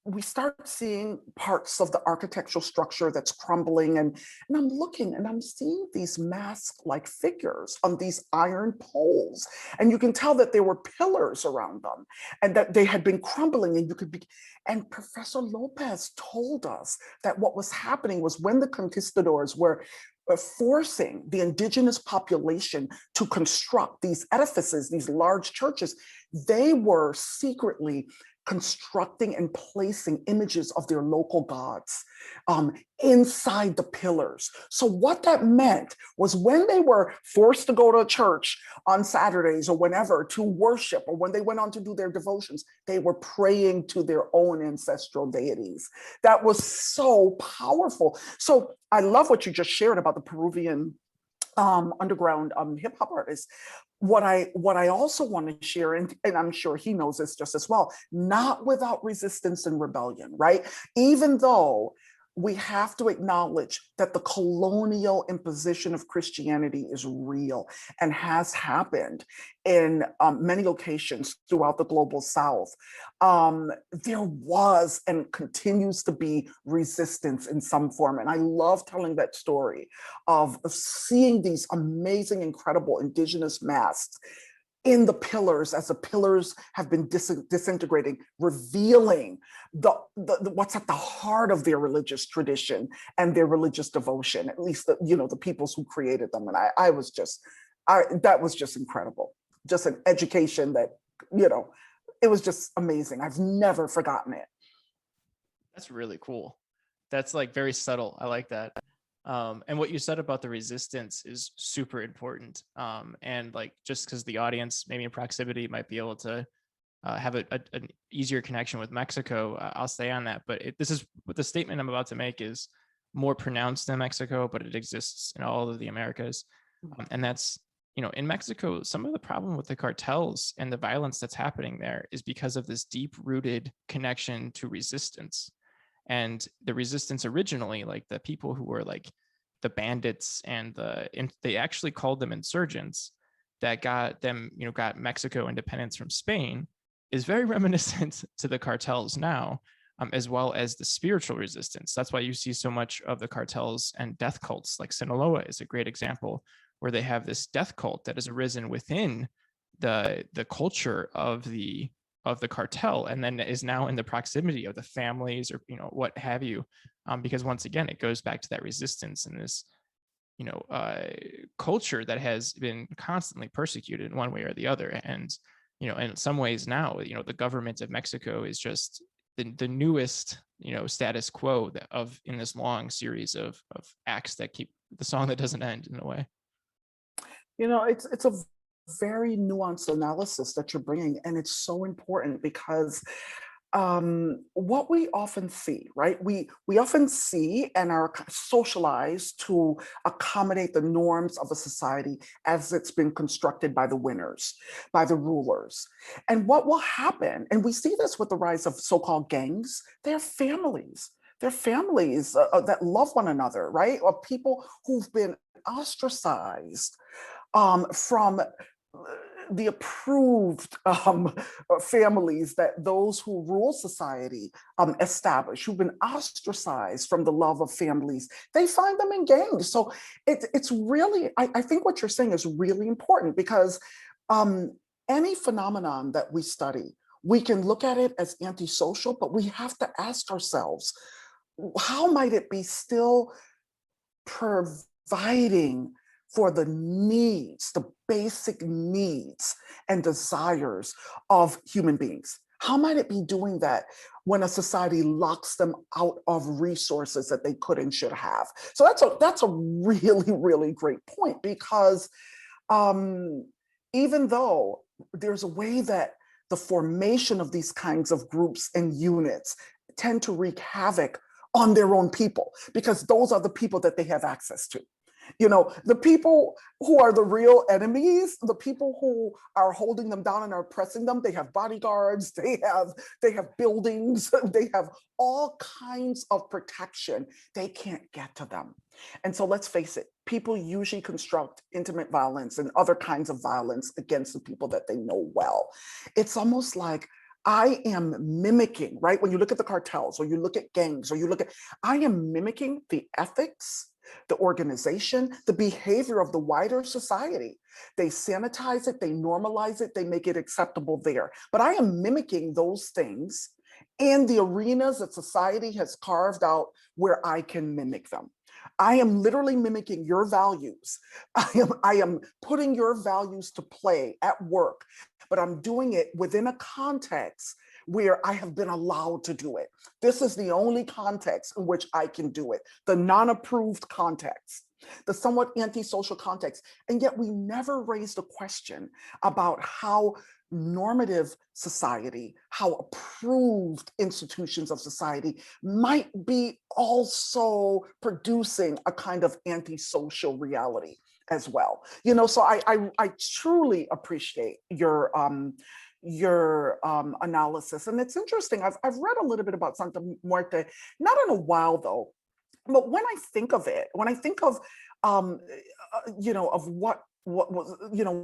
we start seeing parts of the architectural structure that's crumbling, and I'm looking, and I'm seeing these mask-like figures on these iron poles, and you can tell that there were pillars around them, and that they had been crumbling, and Professor Lopez told us that what was happening was when the conquistadors were forcing the indigenous population to construct these edifices, these large churches. They were secretly constructing and placing images of their local gods inside the pillars. So what that meant was when they were forced to go to church on Saturdays or whenever to worship, or when they went on to do their devotions, they were praying to their own ancestral deities. That was so powerful. So I love what you just shared about the Peruvian underground hip hop artists. What I also want to share, and I'm sure he knows this just as well, not without resistance and rebellion, right? Even though we have to acknowledge that the colonial imposition of Christianity is real and has happened in many locations throughout the global South. There was and continues to be resistance in some form. And I love telling that story of seeing these amazing, incredible indigenous masks in the pillars as the pillars have been disintegrating, revealing the what's at the heart of their religious tradition and their religious devotion, at least the peoples who created them. And that was just incredible. Just an education that, it was just amazing. I've never forgotten it. That's really cool. That's like very subtle. I like that. And what you said about the resistance is super important. And like, just because the audience, maybe in proximity, might be able to have an easier connection with Mexico, I'll stay on that. But this is what the statement I'm about to make is more pronounced in Mexico, but it exists in all of the Americas. And that's, in Mexico, some of the problem with the cartels and the violence that's happening there is because of this deep rooted connection to resistance. And the resistance originally, like the people who were like the bandits and they actually called them insurgents that got Mexico independence from Spain, is very reminiscent to the cartels now, as well as the spiritual resistance. That's why you see so much of the cartels and death cults, like Sinaloa is a great example, where they have this death cult that has arisen within the culture of the cartel, and then is now in the proximity of the families, or what have you, because once again it goes back to that resistance and this culture that has been constantly persecuted in one way or the other. And in some ways now, the government of Mexico is just the newest status quo in this long series of acts that keep the song that doesn't end, in a way. It's a very nuanced analysis that you're bringing, and it's so important because what we often see, right? We often see and are socialized to accommodate the norms of a society as it's been constructed by the winners, by the rulers. And what will happen, and we see this with the rise of so-called gangs, they're families. They're families that love one another, right? Or people who've been ostracized from the approved families that those who rule society establish, who've been ostracized from the love of families. They find them in gangs. So it's really, I think what you're saying is really important, because any phenomenon that we study, we can look at it as antisocial, but we have to ask ourselves, how might it be still providing for the needs, the basic needs and desires of human beings? How might it be doing that when a society locks them out of resources that they could and should have? So that's a really, really great point, because even though there's a way that the formation of these kinds of groups and units tend to wreak havoc on their own people, because those are the people that they have access to. The people who are the real enemies, the people who are holding them down and are oppressing them, they have bodyguards, they have buildings, they have all kinds of protection. They can't get to them. And so let's face it, people usually construct intimate violence and other kinds of violence against the people that they know well. It's almost like I am mimicking, right? When you look at the cartels, or you look at gangs, or I am mimicking the ethics, the organization, the behavior of the wider society. They sanitize it, they normalize it, they make it acceptable there. But I am mimicking those things in the arenas that society has carved out where I can mimic them. I am literally mimicking your values. I am putting your values to play at work, but I'm doing it within a context where I have been allowed to do it. This is the only context in which I can do it, the non-approved context, the somewhat antisocial context. And yet we never raised a question about how normative society, how approved institutions of society might be also producing a kind of antisocial reality as well. So I truly appreciate your analysis. And it's interesting. I've read a little bit about Santa Muerte, not in a while though, but when I think of it, when I think of of what was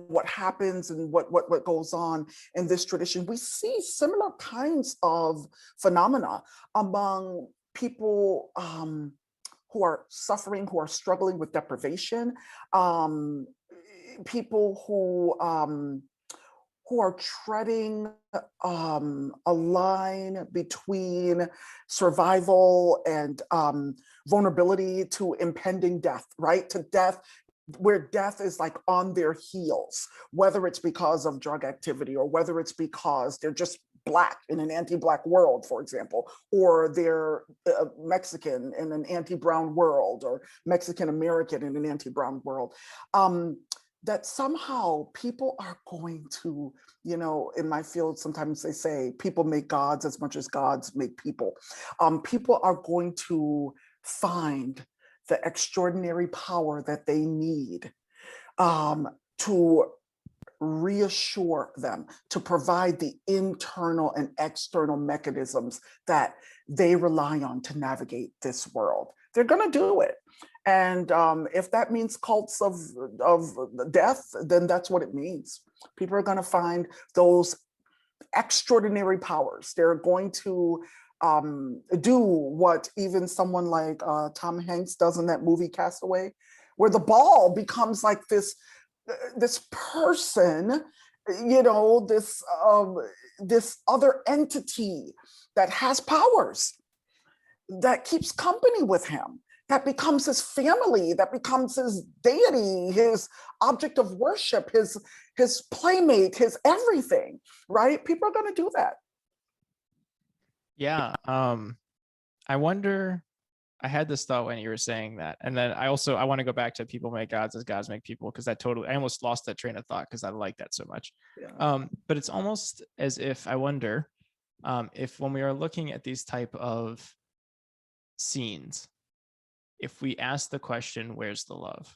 what happens and what goes on in this tradition, we see similar kinds of phenomena among people who are suffering, who are struggling with deprivation, people who are treading a line between survival and vulnerability to impending death, right? To death, where death is like on their heels, whether it's because of drug activity or whether it's because they're just Black in an anti-Black world, for example, or they're Mexican in an anti-brown world, or Mexican American in an anti-brown world. That somehow people are going to, in my field, sometimes they say people make gods as much as gods make people. People are going to find the extraordinary power that they need to reassure them, to provide the internal and external mechanisms that they rely on to navigate this world. They're going to do it. And if that means cults of death, then that's what it means. People are going to find those extraordinary powers. They're going to do what even someone like Tom Hanks does in that movie Castaway, where the ball becomes like this person, this other entity that has powers, that keeps company with him, that becomes his family, that becomes his deity, his object of worship, his playmate, his everything, right? People are going to do that. Yeah. I wonder, I had this thought when you were saying that. And then I want to go back to people make gods as gods make people, because I almost lost that train of thought because I like that so much. Yeah. But it's almost as if I wonder if when we are looking at these type of scenes, if we ask the question, where's the love?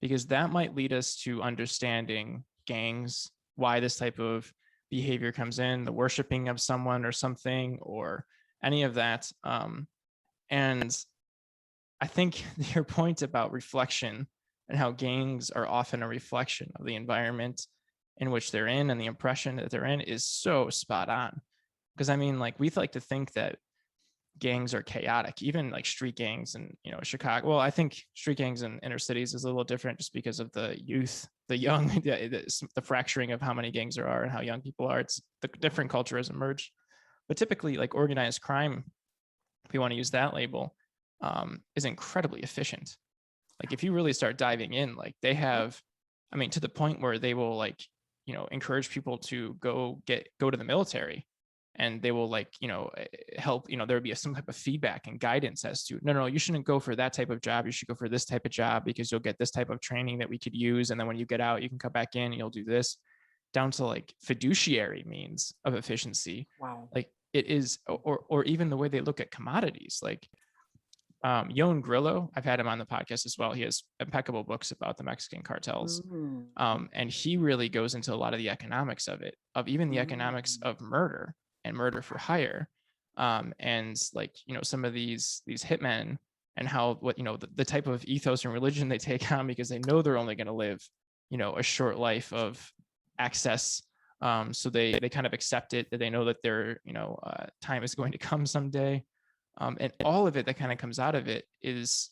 Because that might lead us to understanding gangs, why this type of behavior comes in, the worshiping of someone or something, or any of that. And I think your point about reflection and how gangs are often a reflection of the environment in which they're in and the impression that they're in is so spot on. Because I mean, like, we like to think that gangs are chaotic, even like street gangs in Chicago. Well, I think street gangs in inner cities is a little different just because of the youth, the young, the fracturing of how many gangs there are and how young people are. It's the different culture has emerged. But typically, like, organized crime, if we want to use that label, is incredibly efficient. Like, if you really start diving in, like, they have, I mean, to the point where they will, like, encourage people to go to the military, and they will, like, help, there would be some type of feedback and guidance as to, no, you shouldn't go for that type of job. You should go for this type of job because you'll get this type of training that we could use. And then when you get out, you can come back in and you'll do this, down to like fiduciary means of efficiency. Wow. Like, it is, or even the way they look at commodities. Like, Yoan Grillo, I've had him on the podcast as well. He has impeccable books about the Mexican cartels. And he really goes into a lot of the economics of it, of even the economics of murder and murder for hire. And like, some of these hitmen and how, the type of ethos and religion they take on, because they know they're only going to live, a short life of access. So they kind of accept it, that they know that their, time is going to come someday. And all of it that kind of comes out of it is,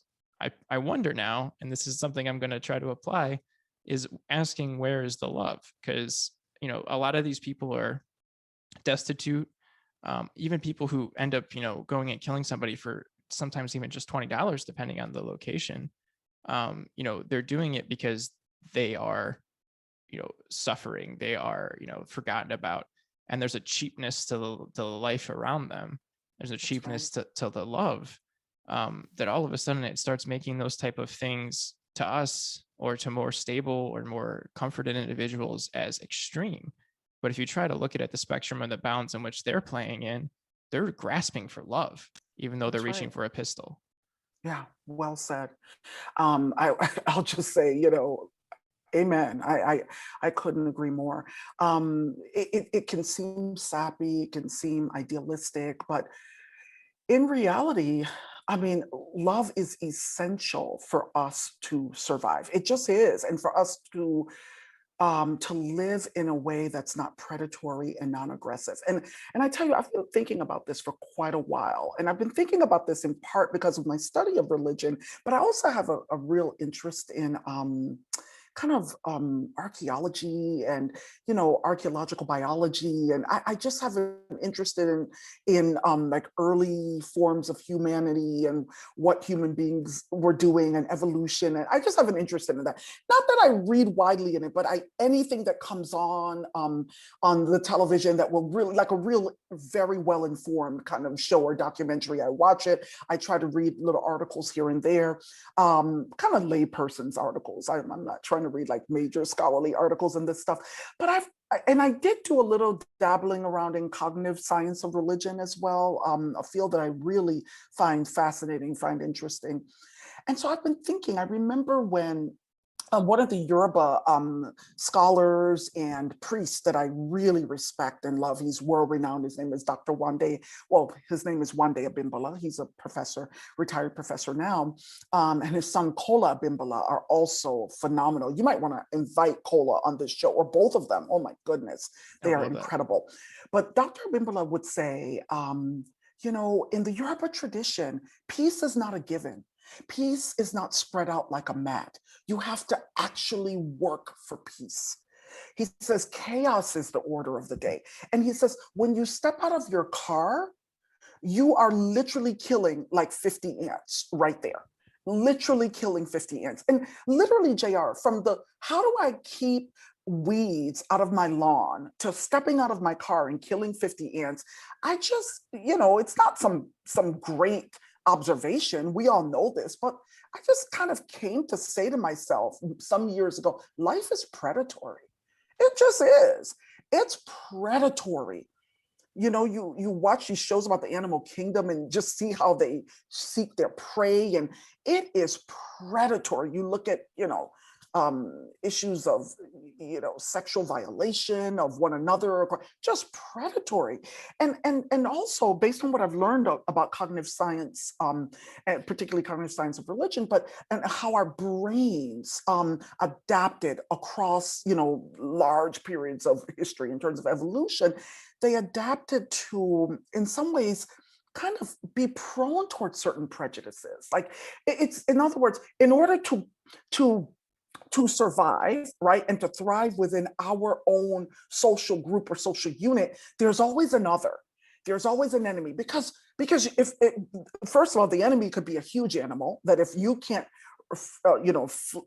I wonder now, and this is something I'm going to try to apply, is asking, where is the love? Because, a lot of these people are destitute. Even people who end up, going and killing somebody sometimes even just $20 depending on the location. They're doing it because they are, suffering, they are, forgotten about, and there's a cheapness to the life around them. There's a That's right. cheapness to the love, that all of a sudden it starts making those type of things to us or to more stable or more comforted individuals as extreme. But if you try to look at the spectrum and the bounds in which they're playing in, they're grasping for love, even though they're That's reaching right. for a pistol. Yeah, well said. I'll just say, amen. I couldn't agree more. It can seem sappy, it can seem idealistic, but in reality, I mean, love is essential for us to survive. It just is, and for us to live in a way that's not predatory and non-aggressive. And I tell you, I've been thinking about this for quite a while, and I've been thinking about this in part because of my study of religion, but I also have a real interest in kind of archaeology and archaeological biology, and I just have an interest in like early forms of humanity and what human beings were doing and evolution, and I just have an interest in that. Not that I read widely in it, but anything that comes on the television that will really, like a real very well informed kind of show or documentary, I watch it. I try to read little articles here and there, kind of layperson's articles. I'm not trying to read like major scholarly articles and this stuff, but I did do a little dabbling around in cognitive science of religion as well, a field that I really find fascinating, find interesting. And so I've been thinking, I remember when one of the Yoruba scholars and priests that I really respect and love. He's world renowned. His name is Dr. Wande. Well, his name is Wande Abimbola. He's a professor, retired professor now. And his son Kola Abimbola are also phenomenal. You might want to invite Kola on this show, or both of them. Oh my goodness, I they would are love that. incredible. But Dr. Abimbola would say, in the Yoruba tradition, peace is not a given. Peace is not spread out like a mat. You have to actually work for peace. He says chaos is the order of the day. And he says, when you step out of your car, you are literally killing like 50 ants right there. Literally killing 50 ants. And literally, JR, from the how do I keep weeds out of my lawn to stepping out of my car and killing 50 ants, I just, it's not some great observation. We all know this, but I just kind of came to say to myself some years ago, life is predatory. It just is. It's predatory. You watch these shows about the animal kingdom and just see how they seek their prey, and it is predatory. You look at issues of sexual violation of one another, just predatory. And also, based on what I've learned about cognitive science, and particularly cognitive science of religion, but and how our brains adapted across large periods of history in terms of evolution, they adapted to, in some ways, kind of be prone towards certain prejudices. Like it's, in other words, in order to to survive, right, and to thrive within our own social group or social unit, there's always another. There's always an enemy, because if it, first of all, the enemy could be a huge animal that if you can't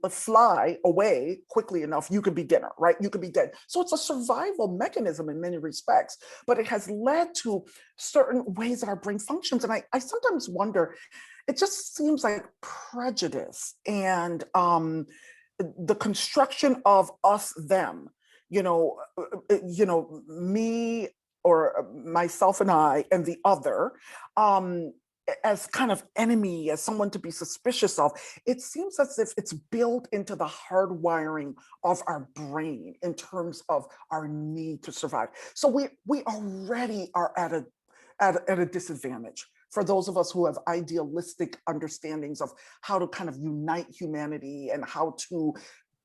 fly away quickly enough, you could be dinner, right? You could be dead. So it's a survival mechanism in many respects, but it has led to certain ways that our brain functions. And I sometimes wonder, it just seems like prejudice and the construction of us them, me or myself and I and the other, um as kind of enemy, as someone to be suspicious of. It seems as if it's built into the hardwiring of our brain in terms of our need to survive. So we already are at a disadvantage for those of us who have idealistic understandings of how to kind of unite humanity and how to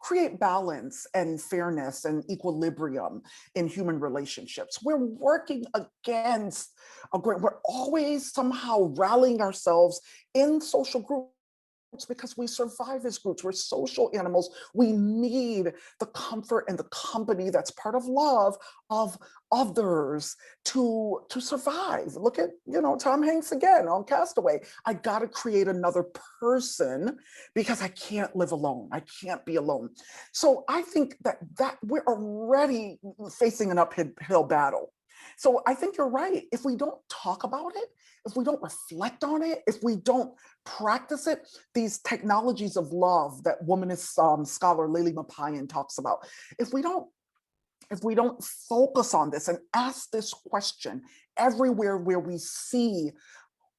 create balance and fairness and equilibrium in human relationships. We're working against we're always somehow rallying ourselves in social groups because we survive as groups. We're social animals. We need the comfort and the company that's part of love of others to survive. Look at, Tom Hanks again on Castaway. I got to create another person because I can't live alone. I can't be alone. So I think that we're already facing an uphill battle. So I think you're right. If we don't talk about it, if we don't reflect on it, if we don't practice it, these technologies of love that womanist scholar Lily Mapayan talks about, if we don't focus on this and ask this question everywhere where we see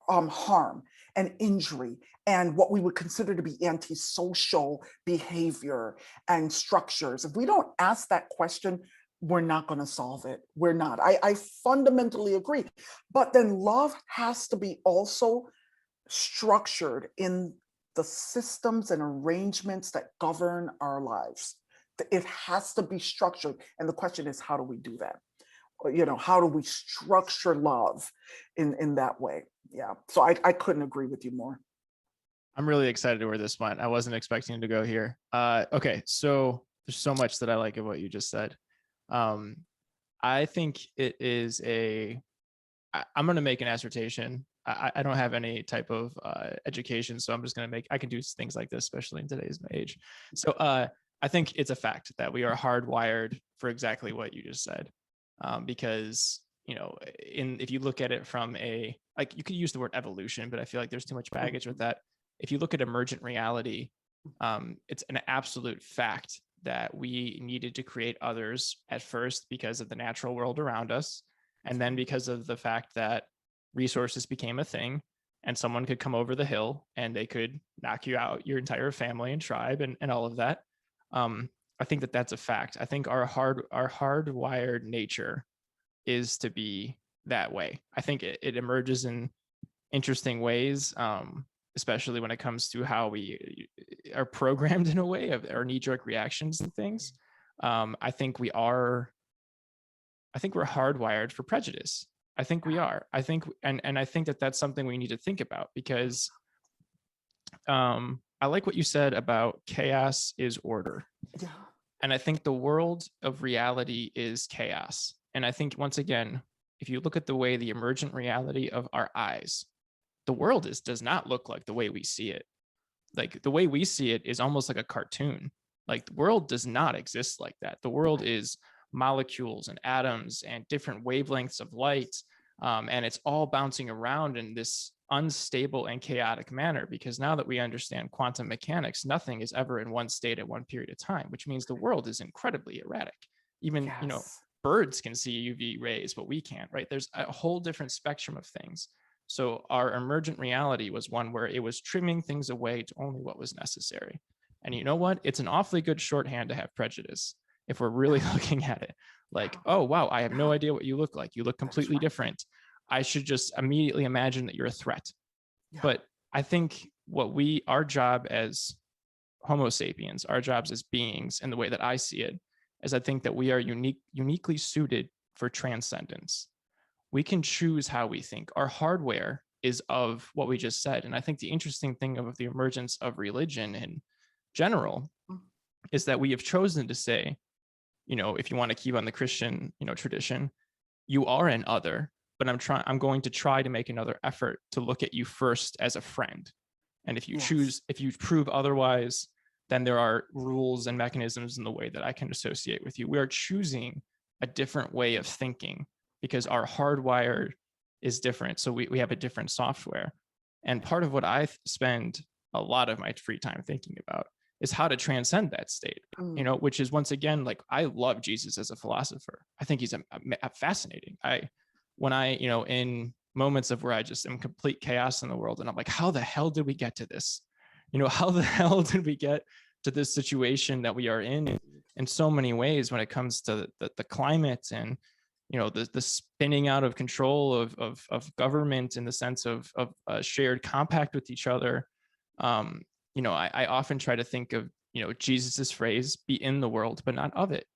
harm and injury and what we would consider to be antisocial behavior and structures, if we don't ask that question, we're not going to solve it. We're not. I fundamentally agree. But then love has to be also structured in the systems and arrangements that govern our lives. It has to be structured. And the question is, how do we do that? How do we structure love in that way? Yeah. So I couldn't agree with you more. I'm really excited to where this went. I wasn't expecting to go here. Okay. So there's so much that I like of what you just said. I think it is I'm going to make an assertion. I don't have any type of education, so I'm just going to I can do things like this, especially in today's age. So I think it's a fact that we are hardwired for exactly what you just said. Because, if you look at it from you could use the word evolution, but I feel like there's too much baggage with that. If you look at emergent reality, it's an absolute fact that we needed to create others at first because of the natural world around us. And then because of the fact that resources became a thing and someone could come over the hill and they could knock you out, your entire family and tribe and all of that. I think that's a fact. I think our hardwired nature is to be that way. I think it emerges in interesting ways, especially when it comes to how we are programmed in a way of our knee-jerk reactions and things. I think we're hardwired for prejudice. I think we are. I think, and I think that's something we need to think about because I like what you said about chaos is order. Yeah. And I think the world of reality is chaos. And I think, once again, if you look at the way the emergent reality of our eyes, the world does not look like the way we see it. Like the way we see it is almost like a cartoon. Like the world does not exist like that. The world is molecules and atoms and different wavelengths of light. And it's all bouncing around in this unstable and chaotic manner, because now that we understand quantum mechanics, nothing is ever in one state at one period of time, which means the world is incredibly erratic. Even, Yes. Birds can see UV rays, but we can't, right? There's a whole different spectrum of things. So our emergent reality was one where it was trimming things away to only what was necessary. And you know what? It's an awfully good shorthand to have prejudice if we're really looking at it. Like, oh, wow, I have no idea what you look like. You look completely different. I should just immediately imagine that you're a threat. Yeah. But I think our job as Homo sapiens, our jobs as beings, and the way that I see it, is I think that we are uniquely suited for transcendence. We can choose how we think. Our hardware is of what we just said. And I think the interesting thing of the emergence of religion in general is that we have chosen to say, if you want to keep on the Christian, tradition, you are an other, but I'm going to try to make another effort to look at you first as a friend. And if you if you prove otherwise, then there are rules and mechanisms in the way that I can associate with you. We are choosing a different way of thinking because our hardwired is different. So we have a different software. And part of what I spend a lot of my free time thinking about is how to transcend that state, which is, once again, like, I love Jesus as a philosopher. I think he's fascinating. When I, in moments of where I just am complete chaos in the world, and I'm like, how the hell did we get to this? How the hell did we get to this situation that we are in so many ways when it comes to the climate and, the spinning out of control of government in the sense of a shared compact with each other. I often try to think of, Jesus's phrase, be in the world, but not of it.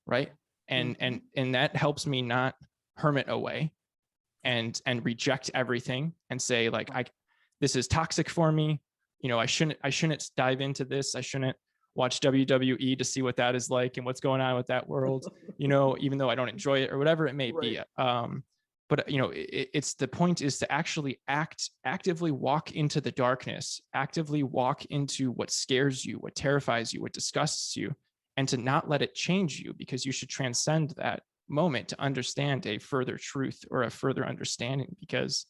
Right. And that helps me not hermit away and reject everything and say, like, this is toxic for me. I shouldn't dive into this. I shouldn't watch WWE to see what that is like and what's going on with that world, even though I don't enjoy it or whatever it may Right. be. But it's the point is to actually actively walk into the darkness, actively walk into what scares you, what terrifies you, what disgusts you, and to not let it change you, because you should transcend that moment to understand a further truth or a further understanding, because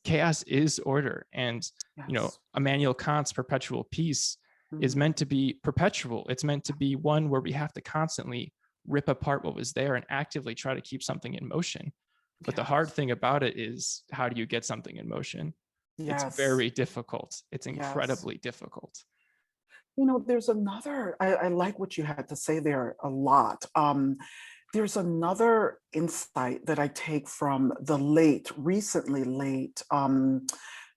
chaos is order. And Yes. Immanuel Kant's perpetual peace is Mhm. meant to be perpetual. It's meant to be one where we have to constantly rip apart what was there and actively try to keep something in motion. But the hard Yes. thing about it is, how do you get something in motion? It's Yes. very difficult. It's Yes. incredibly difficult. There's another, I like what you had to say there a lot. There's another insight that I take from the recently late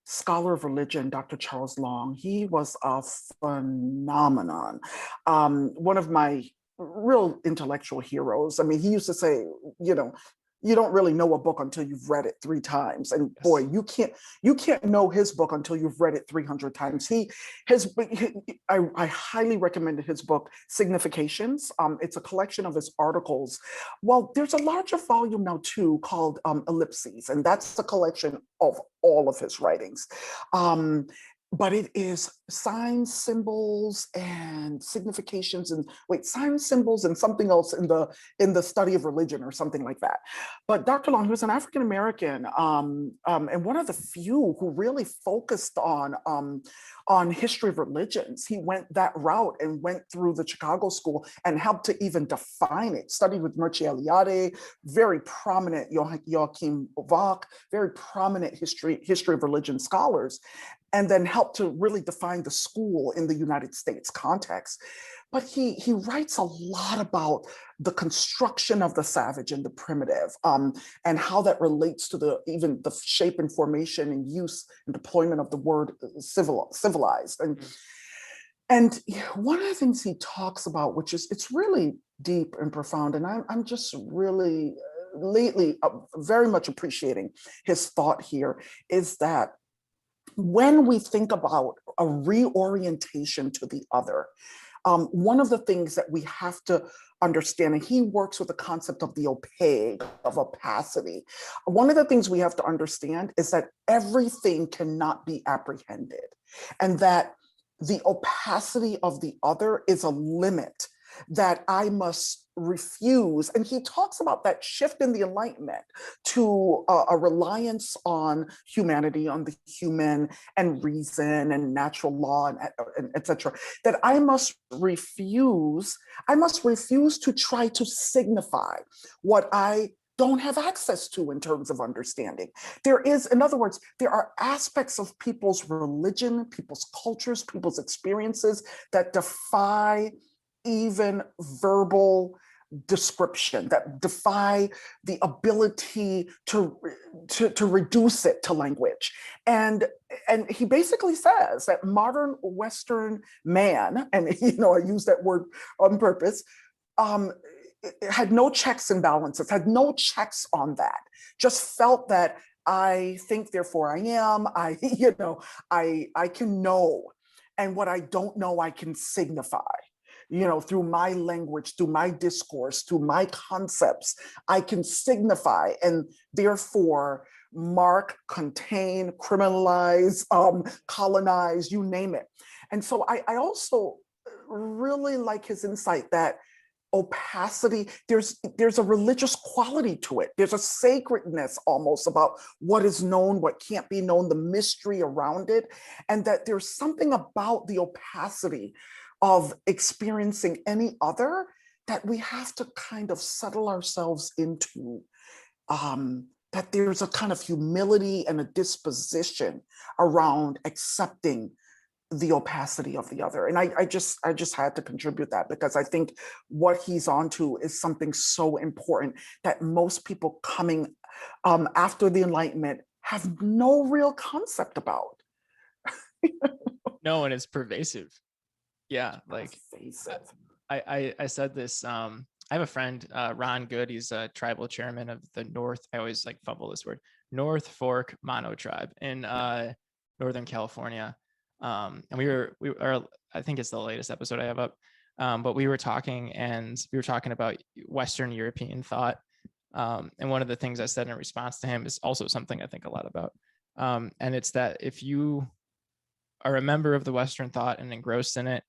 scholar of religion, Dr. Charles Long. He was a phenomenon. One of my real intellectual heroes. I mean, he used to say, you know, you don't really know a book until you've read it 3 times. And boy, Yes. you can't know his book until you've read it 300 times. I highly recommended his book, Significations. It's a collection of his articles. Well, there's a larger volume now too called Ellipses, and that's a collection of all of his writings. Um, but it is signs, symbols, and significations, and signs, symbols, and something else in the study of religion or something like that. But Dr. Long, he was an African American, and one of the few who really focused on history of religions. He went that route and went through the Chicago School and helped to even define it. Studied with Mircea Eliade, very prominent Joachim Bach, very prominent history of religion scholars, and then helped to really define the school in the United States context. But he writes a lot about the construction of the savage and the primitive, and how that relates to even the shape and formation and use and deployment of the word civilized. And one of the things he talks about, which is it's really deep and profound, and I'm just really lately very much appreciating his thought here, is that when we think about a reorientation to the other, one of the things that we have to understand, and he works with the concept of the opaque, of opacity. One of the things we have to understand is that everything cannot be apprehended, and that the opacity of the other is a limit that I must refuse. And he talks about that shift in the Enlightenment to a reliance on humanity, on the human and reason and natural law and etc. That I must refuse to try to signify what I don't have access to in terms of understanding. In other words, there are aspects of people's religion, people's cultures, people's experiences that defy even verbal description, that defy the ability to reduce it to language. And he basically says that modern Western man, and I use that word on purpose, um, had no checks and balances, had no checks on that, just felt that I think, therefore I am, I can know. And what I don't know, I can signify, through my language, through my discourse, through my concepts, I can signify and therefore mark, contain, criminalize, colonize, you name it. And so I also really like his insight that opacity, there's a religious quality to it. There's a sacredness almost about what is known, what can't be known, the mystery around it, and that there's something about the opacity of experiencing any other that we have to kind of settle ourselves into. That there's a kind of humility and a disposition around accepting the opacity of the other. And I just had to contribute that, because I think what he's onto is something so important that most people coming after the Enlightenment have no real concept about. No, and it's pervasive. Yeah, like Pervasive. I said this. I have a friend, Ron Good. He's a tribal chairman of the North. I always like fumble this word. North Fork Mono Tribe in Northern California. And we are, I think it's the latest episode I have up. But we were talking about Western European thought. And one of the things I said in response to him is also something I think a lot about. And it's that if you are a member of the Western thought and engrossed in it,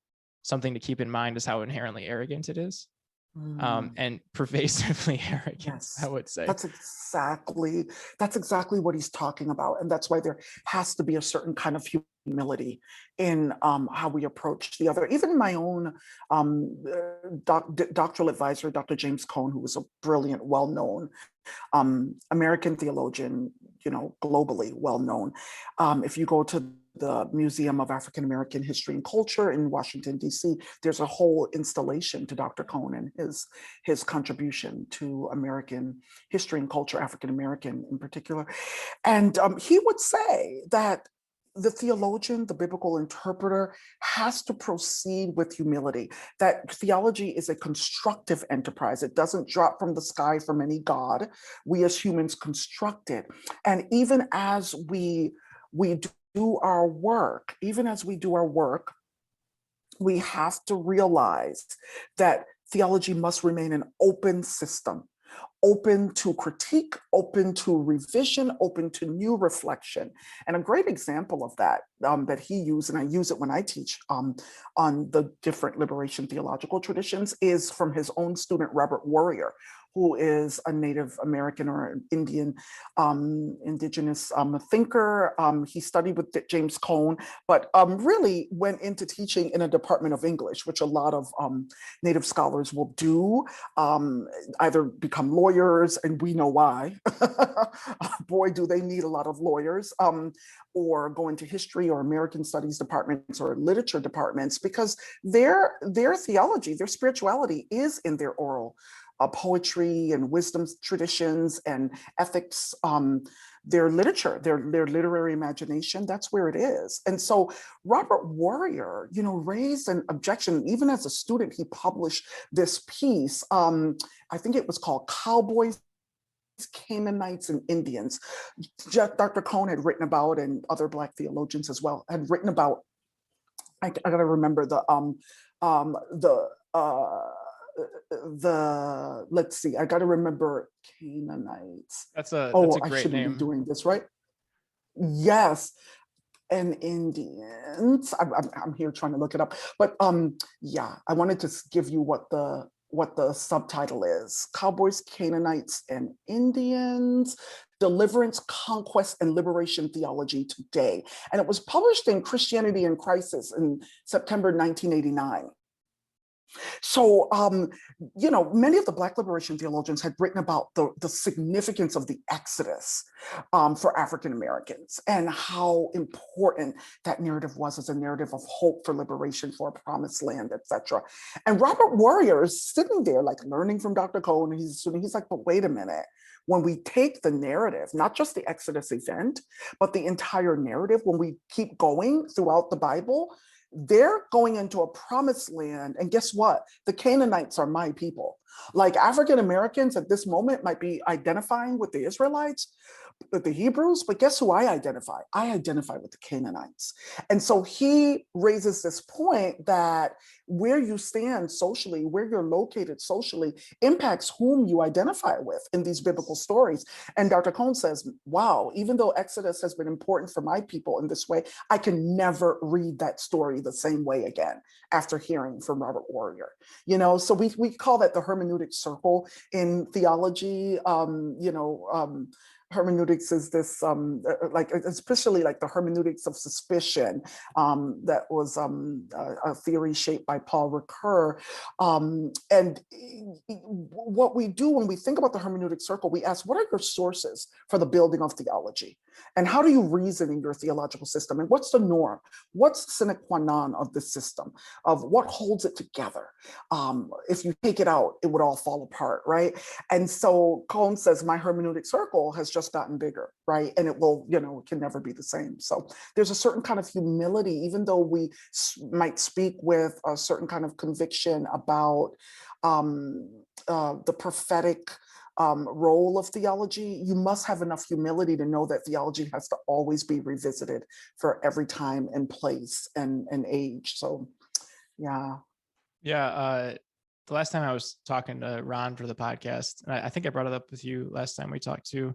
something to keep in mind is how inherently arrogant it is, Mm. and pervasively arrogant, I Yes, would say. that's exactly that's exactly what he's talking about, and that's why there has to be a certain kind of humility in how we approach the other. Even my own doctoral advisor, Dr. James Cone, who was a brilliant, well-known American theologian, globally well known. If you go to the Museum of African American History and Culture in Washington, D.C., there's a whole installation to Dr. Cone and his contribution to American history and culture, African American in particular. And he would say that the theologian, the biblical interpreter, has to proceed with humility. That theology is a constructive enterprise. It doesn't drop from the sky from any God. We as humans construct it. And even as we do our work, we have to realize that theology must remain an open system, open to critique, open to revision, open to new reflection. And a great example of that that he used, and I use it when I teach on the different liberation theological traditions, is from his own student, Robert Warrior, who is a Native American or Indian, indigenous thinker. He studied with James Cone, but really went into teaching in a department of English, which a lot of Native scholars will do, either become lawyers, and we know why. Boy, do they need a lot of lawyers, or go into history or American studies departments or literature departments, because their theology, their spirituality is in their oral poetry and wisdom traditions and ethics, their literature, their literary imagination, that's where it is. And so Robert Warrior, raised an objection. Even as a student, he published this piece. I think it was called Cowboys, Canaanites, and Indians. Dr. Cone had written about, and other Black theologians as well, had written about, I gotta remember let's see, I gotta remember Canaanites. That's a Oh, I great shouldn't be name. doing this, right? Yes, and Indians. I'm here trying to look it up, but yeah, I wanted to give you what the subtitle is: Cowboys, Canaanites, and Indians: Deliverance, Conquest, and Liberation Theology Today. And it was published in Christianity in Crisis in September 1989. So, many of the Black liberation theologians had written about the significance of the Exodus for African Americans, and how important that narrative was as a narrative of hope for liberation, for a promised land, etc. And Robert Warrior is sitting there, like, learning from Dr. Cone, and he's like, but wait a minute. When we take the narrative, not just the Exodus event, but the entire narrative, when we keep going throughout the Bible, they're going into a promised land. And guess what? The Canaanites are my people. Like, African Americans at this moment might be identifying with the Israelites, with the Hebrews, but guess who I identify? I identify with the Canaanites. And so he raises this point that where you stand socially, where you're located socially, impacts whom you identify with in these biblical stories. And Dr. Cone says, wow, even though Exodus has been important for my people in this way, I can never read that story the same way again after hearing from Robert Warrior. So we call that the hermeneutic circle in theology. Hermeneutics is this, like, especially like the hermeneutics of suspicion, that was a theory shaped by Paul Ricoeur. And what we do when we think about the hermeneutic circle, we ask, what are your sources for the building of theology? And how do you reason in your theological system? And what's the norm? What's sine qua non of the system, of what holds it together? If you take it out, it would all fall apart, right? And so Cone says, my hermeneutic circle has just gotten bigger, right? And it will, it can never be the same. So there's a certain kind of humility, even though we might speak with a certain kind of conviction about the prophetic role of theology, you must have enough humility to know that theology has to always be revisited for every time and place and age. So, yeah. Yeah. The last time I was talking to Ron for the podcast, and I think I brought it up with you last time we talked too,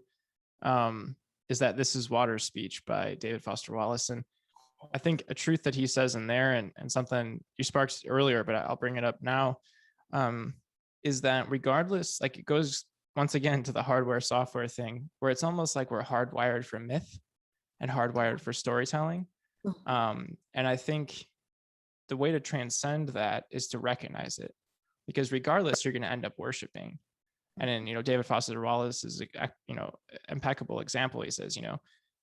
is that This Is Water speech by David Foster Wallace. And I think a truth that he says in there, and something you sparked earlier, but I'll bring it up now, is that regardless, like it goes once again to the hardware software thing, where it's almost like we're hardwired for myth and hardwired for storytelling. And I think the way to transcend that is to recognize it, because regardless, you're going to end up worshiping. And then, David Foster Wallace is impeccable example. He says,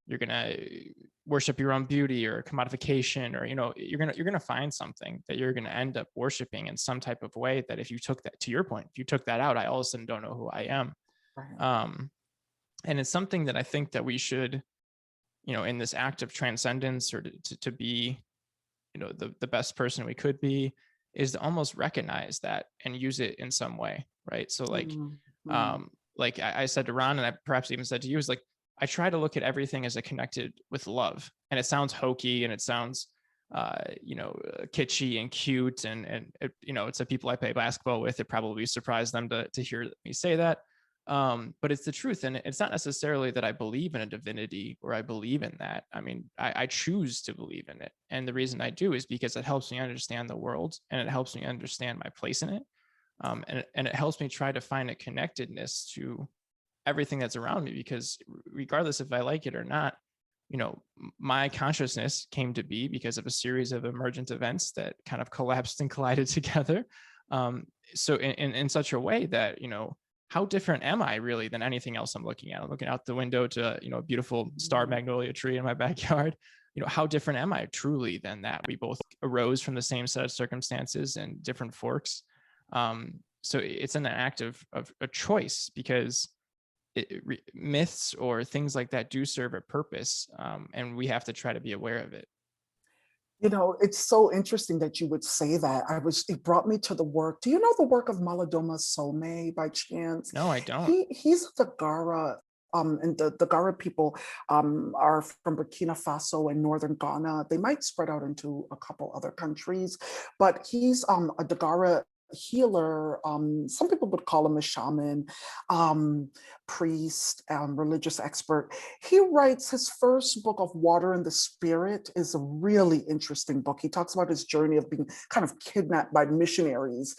you're going to worship your own beauty or commodification, or, you're going to find something that you're going to end up worshiping in some type of way that if you took that, to your point, if you took that out, I all of a sudden don't know who I am. And it's something that I think that we should, in this act of transcendence, or to be, the best person we could be, is to almost recognize that and use it in some way. Right. So like I said to Ron, and I perhaps even said to you, is like, I try to look at everything as a connected with love. And it sounds hokey and it sounds, kitschy and cute. And it's the people I play basketball with. It probably surprised them to hear me say that. But it's the truth. And it's not necessarily that I believe in a divinity or I believe in that. I mean, I choose to believe in it. And the reason I do is because it helps me understand the world, and it helps me understand my place in it. And it helps me try to find a connectedness to everything that's around me, because regardless if I like it or not, my consciousness came to be because of a series of emergent events that kind of collapsed and collided together. So in such a way that, how different am I really than anything else I'm looking at? I'm looking out the window to, a beautiful star magnolia tree in my backyard. How different am I truly than that? We both arose from the same set of circumstances and different forks. So it's an act of a choice, because myths or things like that do serve a purpose, and we have to try to be aware of it. It's so interesting that you would say that. It brought me to the work. Do you know the work of Malidoma Somé by chance? No, I don't. He's the Gara, and the Gara people are from Burkina Faso and northern Ghana. They might spread out into a couple other countries, but he's a Dagara healer. Some people would call him a shaman, priest, religious expert. He writes his first book of Water and the Spirit is a really interesting book. He talks about his journey of being kind of kidnapped by missionaries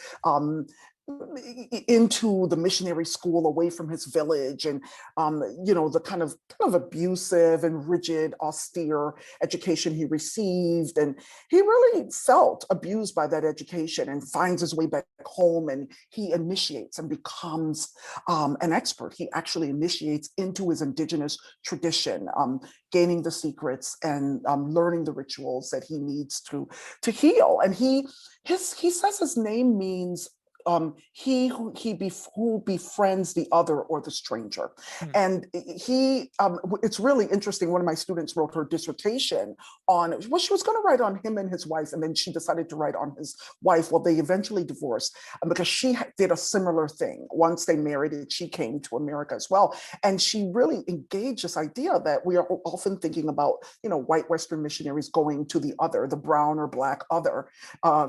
into the missionary school away from his village, and the kind of abusive and rigid, austere education he received, and he really felt abused by that education, and finds his way back home, and he initiates and becomes an expert. He actually initiates into his indigenous tradition, gaining the secrets and learning the rituals that he needs to heal. And he says his name means he who befriends the other or the stranger. And it's really interesting. One of my students wrote her dissertation on, well, she was going to write on him and his wife, and then she decided to write on his wife. Well, they eventually divorced because she did a similar thing. Once they married, she came to America as well. And she really engaged this idea that we are often thinking about, white Western missionaries going to the other, the brown or black other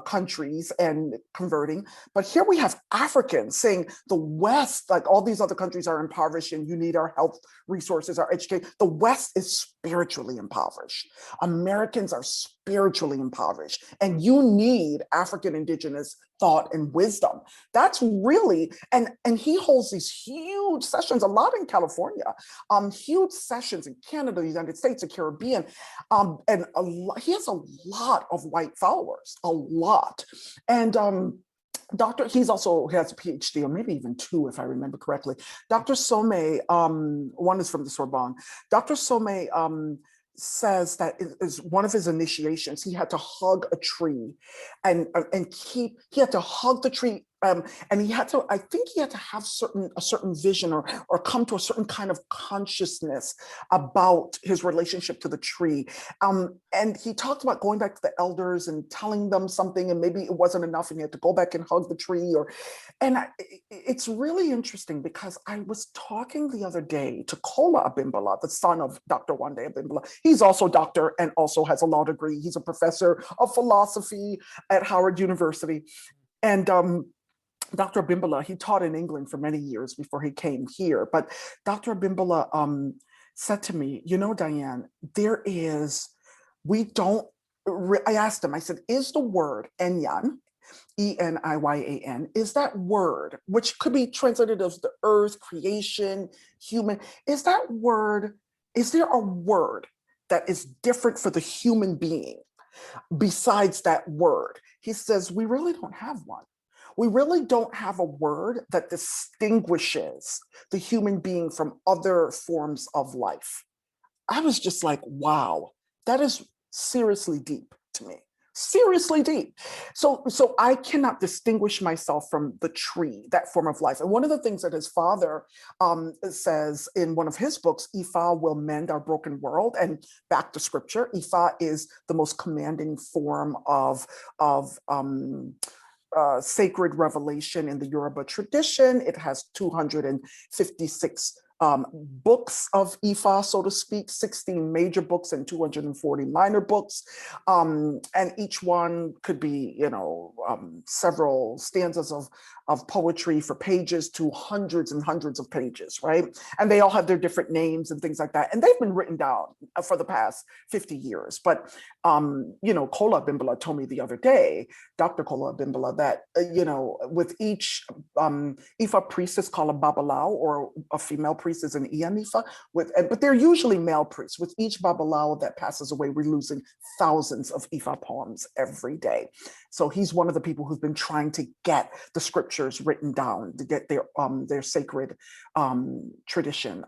countries and converting. But here we have Africans saying the West, like all these other countries are impoverished and you need our health resources, our education. The West is spiritually impoverished. Americans are spiritually impoverished, and you need African indigenous thought and wisdom. That's really, and he holds these huge sessions, a lot in California, huge sessions in Canada, the United States, the Caribbean, and he has a lot of white followers, a lot. And he's also has a PhD, or maybe even two, if I remember correctly. Dr. Somé, one is from the Sorbonne. Dr. Somé says that it is one of his initiations. He had to hug a tree, and he had to hug the tree And he had to, I think he had to have a certain vision, or come to a certain kind of consciousness about his relationship to the tree. And he talked about going back to the elders and telling them something, and maybe it wasn't enough, and he had to go back and hug the tree. It's really interesting, because I was talking the other day to Kola Abimbola, the son of Dr. Wande Abimbola. He's also a doctor and also has a law degree. He's a professor of philosophy at Howard University. And Dr. Abimbola, he taught in England for many years before he came here. But Dr. Abimbola said to me, Dianne, we don't, I asked him, I said, is the word Enyan, Eniyan, is that word, which could be translated as the earth, creation, human, is there a word that is different for the human being besides that word? He says, we really don't have one. We really don't have a word that distinguishes the human being from other forms of life. I was just like, wow, that is seriously deep to me. Seriously deep. So I cannot distinguish myself from the tree, that form of life. And one of the things that his father says in one of his books, Ifa will mend our broken world. And back to scripture, Ifa is the most commanding form of sacred revelation in the Yoruba tradition. It has 256 books of Ifa, so to speak, 16 major books and 240 minor books. And each one could be, several stanzas of poetry for pages to hundreds and hundreds of pages, right? And they all have their different names and things like that. And they've been written down for the past 50 years. But, Kola Abimbola told me the other day, Dr. Kola Abimbola, that, with each Ifa priestess called a Babalao, or a female priest is an Iyan Ifa, but they're usually male priests. With each Babalao that passes away, we're losing thousands of Ifa poems every day. So he's one of the people who's been trying to get the scriptures written down, to get their sacred tradition,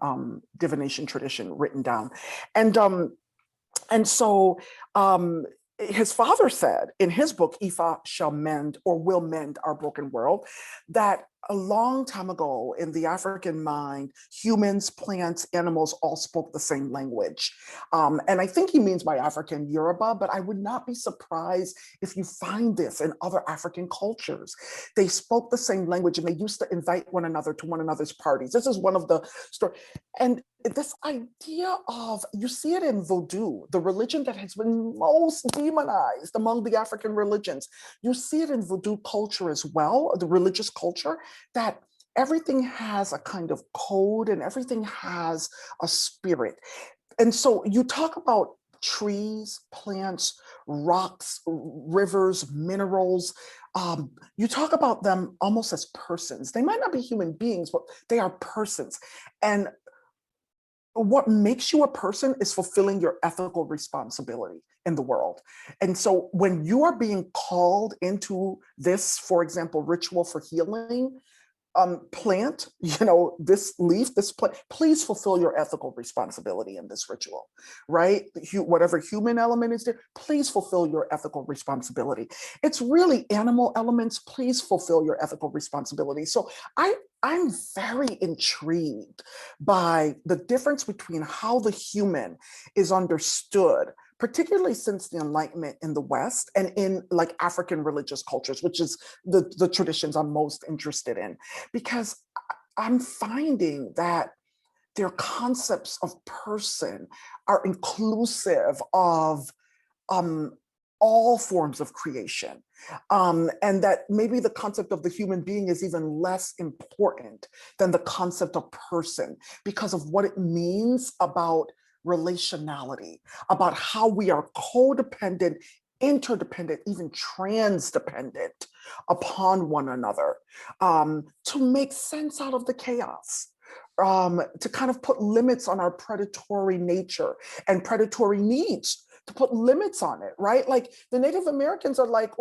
divination tradition written down. And so his father said in his book, Ifa shall mend, or will mend, our broken world, that a long time ago in the African mind, humans, plants, animals all spoke the same language. And I think he means by African Yoruba, but I would not be surprised if you find this in other African cultures. They spoke the same language, and they used to invite one another to one another's parties. This is one of the stories. And this idea of, you see it in Vodou, the religion that has been most demonized among the African religions. You see it in Vodou culture as well, the religious culture, that everything has a kind of code and everything has a spirit. And so you talk about trees, plants, rocks, rivers, minerals. You talk about them almost as persons. They might not be human beings, but they are persons. And what makes you a person is fulfilling your ethical responsibility in the world. And so when you are being called into this, for example, ritual for healing, plant, this leaf, this plant, please fulfill your ethical responsibility in this ritual, right? Whatever human element is there, please fulfill your ethical responsibility. It's really animal elements, please fulfill your ethical responsibility. So I'm very intrigued by the difference between how the human is understood, particularly since the Enlightenment in the West and in like African religious cultures, which is the traditions I'm most interested in, because I'm finding that their concepts of person are inclusive of all forms of creation. And that maybe the concept of the human being is even less important than the concept of person, because of what it means about relationality, about how we are codependent, interdependent, even transdependent upon one another, to make sense out of the chaos. To kind of put limits on our predatory nature and predatory needs, to put limits on it, right? Like the Native Americans are like,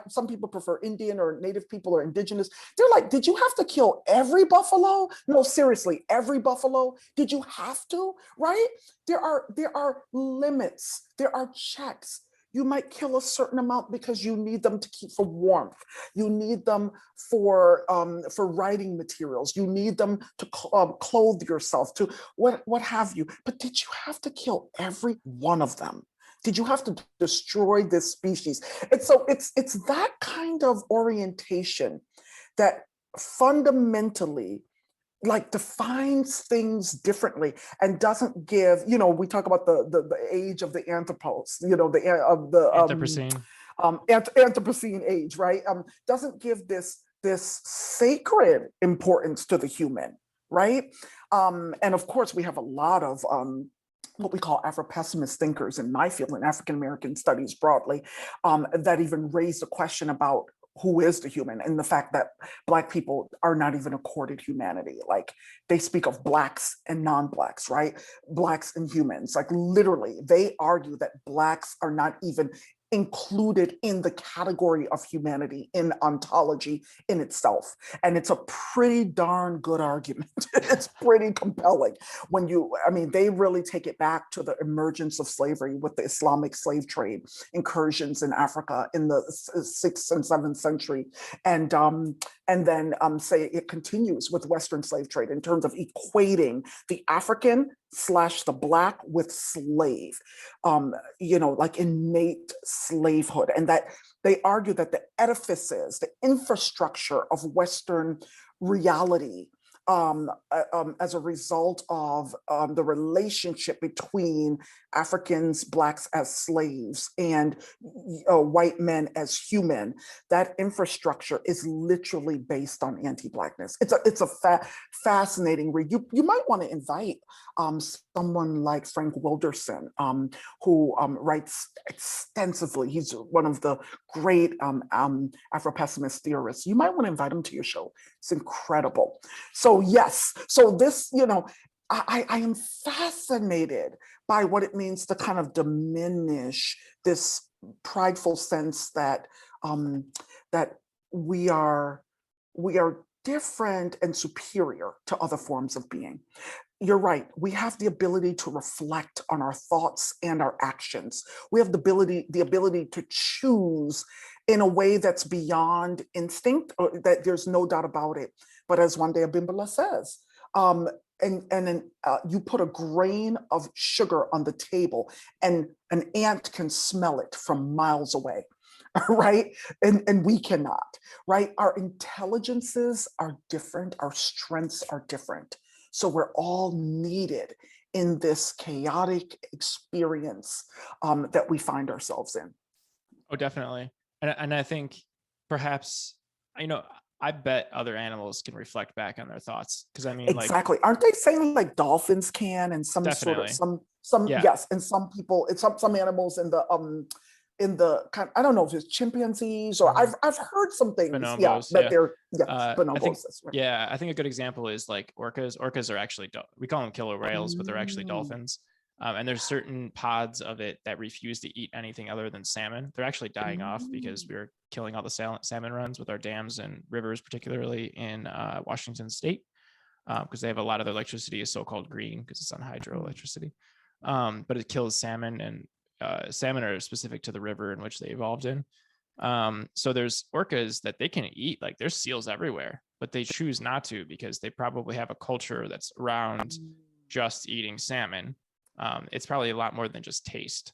some people prefer Indian or Native people or indigenous. They're like, did you have to kill every buffalo? No, seriously, every buffalo? Did you have to, right? There are limits, there are checks. You might kill a certain amount because you need them to keep for warmth. You need them for writing materials. You need them to clothe yourself, to what have you. But did you have to kill every one of them? Did you have to destroy this species? And so it's that kind of orientation that fundamentally like defines things differently and doesn't give, we talk about the age of the anthropos, of the Anthropocene. Anthropocene age, right? Doesn't give this sacred importance to the human, right? And of course, we have a lot of what we call Afro-pessimist thinkers in my field, in African American studies broadly, that even raise the question about who is the human, and the fact that Black people are not even accorded humanity. Like, they speak of Blacks and non-Blacks, right? Blacks and humans. Like, literally, they argue that Blacks are not even included in the category of humanity in ontology in itself. And it's a pretty darn good argument. It's pretty compelling when they really take it back to the emergence of slavery with the Islamic slave trade incursions in Africa in the 6th and 7th century. And then say it continues with Western slave trade in terms of equating the African / the Black with slave, like innate slavehood. And that they argue that the edifices, the infrastructure of Western reality, as a result of the relationship between Africans, Blacks as slaves, and white men as human, that infrastructure is literally based on anti-Blackness. It's a fascinating read. You might want to invite someone like Frank Wilderson, who writes extensively. He's one of the great Afro-pessimist theorists. You might want to invite him to your show. It's incredible. So yes, so this, I am fascinated by what it means to kind of diminish this prideful sense that that we are different and superior to other forms of being. You're right. We have the ability to reflect on our thoughts and our actions. We have the ability to choose in a way that's beyond instinct, or that there's no doubt about it. But as one day Abimbala says, and then you put a grain of sugar on the table and an ant can smell it from miles away. Right? And we cannot, right? Our intelligences are different, our strengths are different. So we're all needed in this chaotic experience that we find ourselves in. Oh, definitely. And I think perhaps, I bet other animals can reflect back on their thoughts. Because exactly. Aren't they saying like dolphins can, and some definitely. sort of some Yeah. Yes, and some people, it's some animals in the kind, I don't know if it's chimpanzees or I've heard some things, bonobos, that they're bonobos. I think a good example is like orcas. Orcas are actually, we call them killer whales, but they're actually dolphins. And there's certain pods of it that refuse to eat anything other than salmon. They're actually dying off because we're killing all the salmon runs with our dams and rivers, particularly in Washington State, because they have a lot of their electricity is so-called green because it's on hydroelectricity. But it kills salmon, and salmon are specific to the river in which they evolved in. So there's orcas that they can eat, like there's seals everywhere, but they choose not to because they probably have a culture that's around just eating salmon. It's probably a lot more than just taste.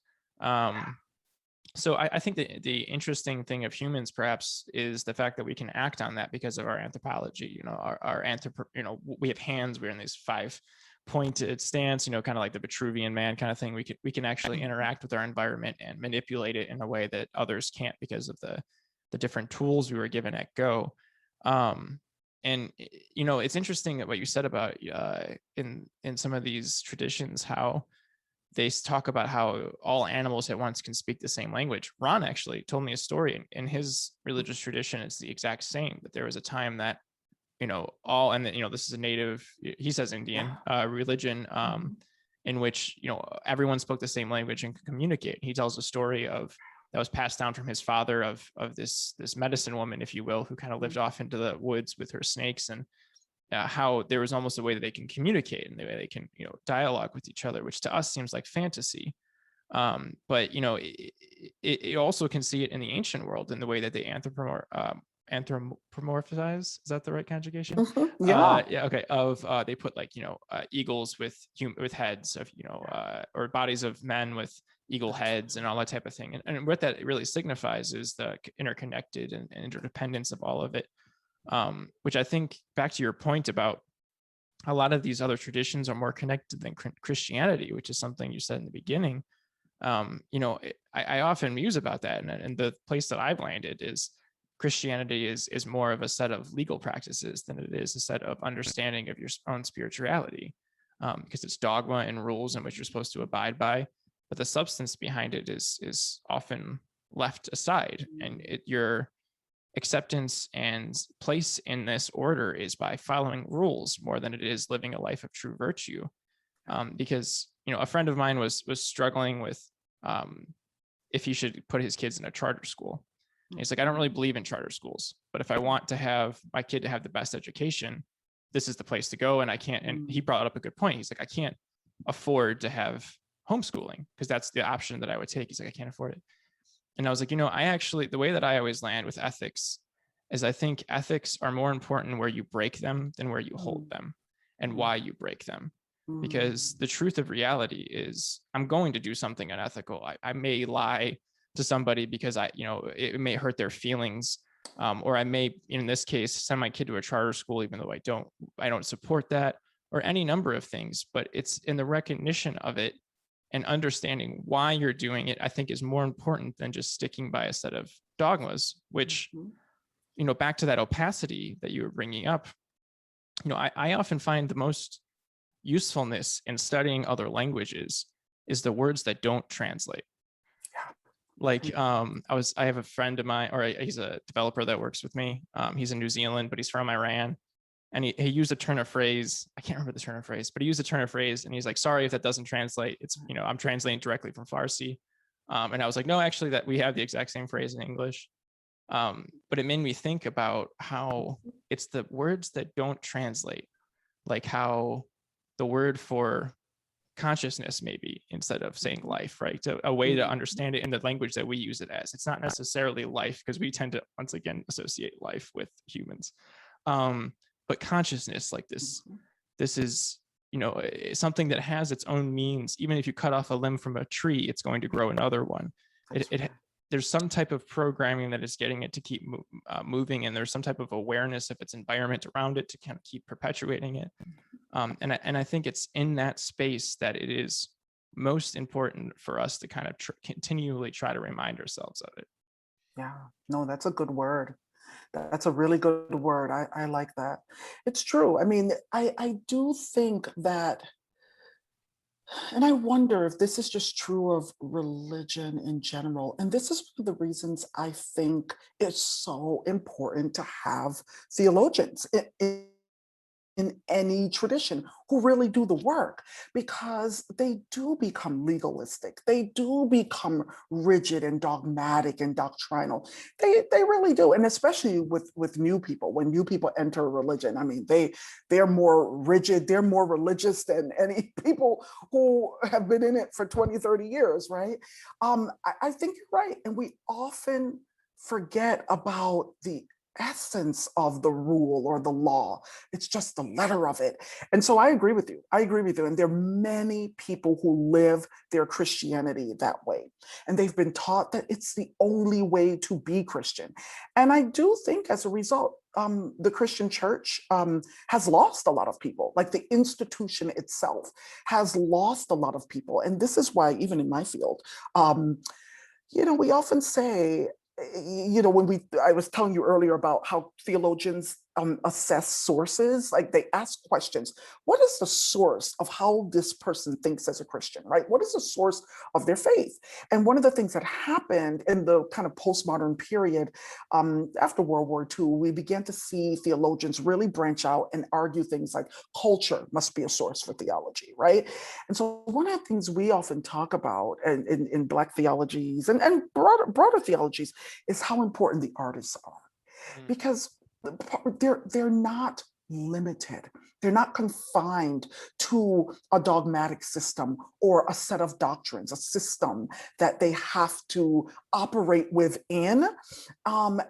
So I think that the interesting thing of humans perhaps is the fact that we can act on that because of our anthropology. We have hands. We're in these 5-pointed stance, kind of like the Vitruvian man kind of thing. We can actually interact with our environment and manipulate it in a way that others can't because of the different tools we were given at Go. And it's interesting what you said about in some of these traditions, how they talk about how all animals at once can speak the same language. Ron actually told me a story in his religious tradition. It's the exact same, but there was a time that this is a native, he says Indian religion, in which everyone spoke the same language and could communicate. He tells a story that was passed down from his father of this medicine woman, if you will, who kind of lived off into the woods with her snakes, and how there was almost a way that they can communicate and the way they can dialogue with each other, which to us seems like fantasy. But it also can see it in the ancient world in the way that they anthropomorphize. Is that the right conjugation? Yeah. Yeah. Okay. They put like eagles with heads of or bodies of men with eagle heads and all that type of thing. And what that really signifies is the interconnected and interdependence of all of it. Which I think, back to your point about a lot of these other traditions are more connected than Christianity, which is something you said in the beginning. I often muse about that, and the place that I've landed is Christianity is more of a set of legal practices than it is a set of understanding of your own spirituality, because it's dogma and rules in which you're supposed to abide by, but the substance behind it is often left aside, and your acceptance and place in this order is by following rules more than it is living a life of true virtue. Because a friend of mine was struggling with if he should put his kids in a charter school. And he's like, I don't really believe in charter schools, but if I want to have my kid to have the best education, this is the place to go. And I can't. And he brought up a good point. He's like, I can't afford to have homeschooling because that's the option that I would take. He's like, I can't afford it. And I was like, I actually, the way that I always land with ethics is I think ethics are more important where you break them than where you hold them and why you break them. Because the truth of reality is I'm going to do something unethical. I may lie to somebody because it may hurt their feelings. Or I may, in this case, send my kid to a charter school, even though I don't support that, or any number of things, but it's in the recognition of it and understanding why you're doing it, I think, is more important than just sticking by a set of dogmas, which, back to that opacity that you were bringing up, I often find the most usefulness in studying other languages is the words that don't translate. Like I have a friend of mine, or he's a developer that works with me. He's in New Zealand, but he's from Iran. And he used a turn of phrase. I can't remember the turn of phrase, but he used a turn of phrase and he's like, sorry if that doesn't translate. It's, I'm translating directly from Farsi. And I was like, no, actually that we have the exact same phrase in English. But it made me think about how it's the words that don't translate, like how the word for consciousness maybe instead of saying life, right? So a way to understand it in the language that we use it as. It's not necessarily life, because we tend to once again associate life with humans. But consciousness, like this is something that has its own means. Even if you cut off a limb from a tree, it's going to grow another one. There's some type of programming that is getting it to keep moving, and there's some type of awareness of its environment around it to kind of keep perpetuating it. And I think it's in that space that it is most important for us to kind of continually try to remind ourselves of it. Yeah, no, that's a good word. That's a really good word. I like that. It's true. I mean, I do think that, and I wonder if this is just true of religion in general. And this is one of the reasons I think it's so important to have theologians in any tradition who really do the work, because they do become legalistic. They do become rigid and dogmatic and doctrinal. They really do. And especially with new people, when new people enter a religion, I mean, they're more rigid, they're more religious than any people who have been in it for 20, 30 years, right? I think you're right. And we often forget about the essence of the rule or the law. It's just the letter of it. And so I agree with you. And there are many people who live their Christianity that way. And they've been taught that it's the only way to be Christian. And I do think as a result, the Christian church has lost a lot of people. Like the institution itself has lost a lot of people. And this is why, even in my field, we often say, I was telling you earlier about how theologians assess sources, like they ask questions. What is the source of how this person thinks as a Christian, right? What is the source of their faith? And one of the things that happened in the kind of postmodern period after World War II, we began to see theologians really branch out and argue things like culture must be a source for theology, right? And so one of the things we often talk about in Black theologies and broader theologies is how important the artists are, because they're not limited. They're not confined to a dogmatic system or a set of doctrines, a system that they have to operate within. Um,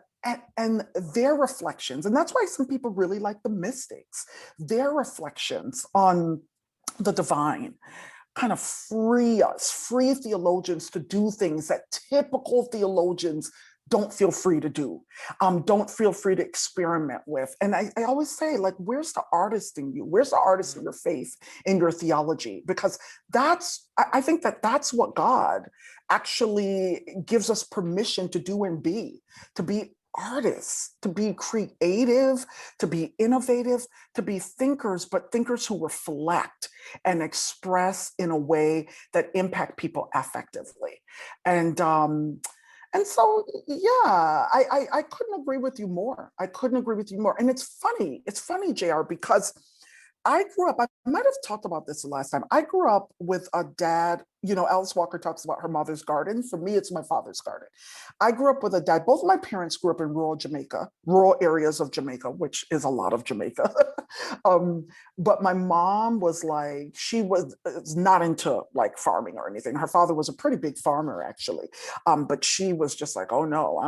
and their reflections, and that's why some people really like the mystics, their reflections on the divine kind of free us, free theologians to do things that typical theologians don't feel free to do, don't feel free to experiment with. And I always say, like, where's the artist in you? Where's the artist in your faith, in your theology? Because I think that that's what God actually gives us permission to do and be, to be artists, to be creative, to be innovative, to be thinkers, but thinkers who reflect and express in a way that impact people affectively. And and so, yeah, I couldn't agree with you more. I couldn't agree with you more. And it's funny, JR, because I grew up, I might have talked about this the last time. I grew up with a dad, Alice Walker talks about her mother's garden. For me, it's my father's garden. I grew up with a dad. Both of my parents grew up in rural Jamaica, rural areas of Jamaica, which is a lot of Jamaica. But my mom was like, she was not into like farming or anything. Her father was a pretty big farmer, actually. But she was just like, oh no,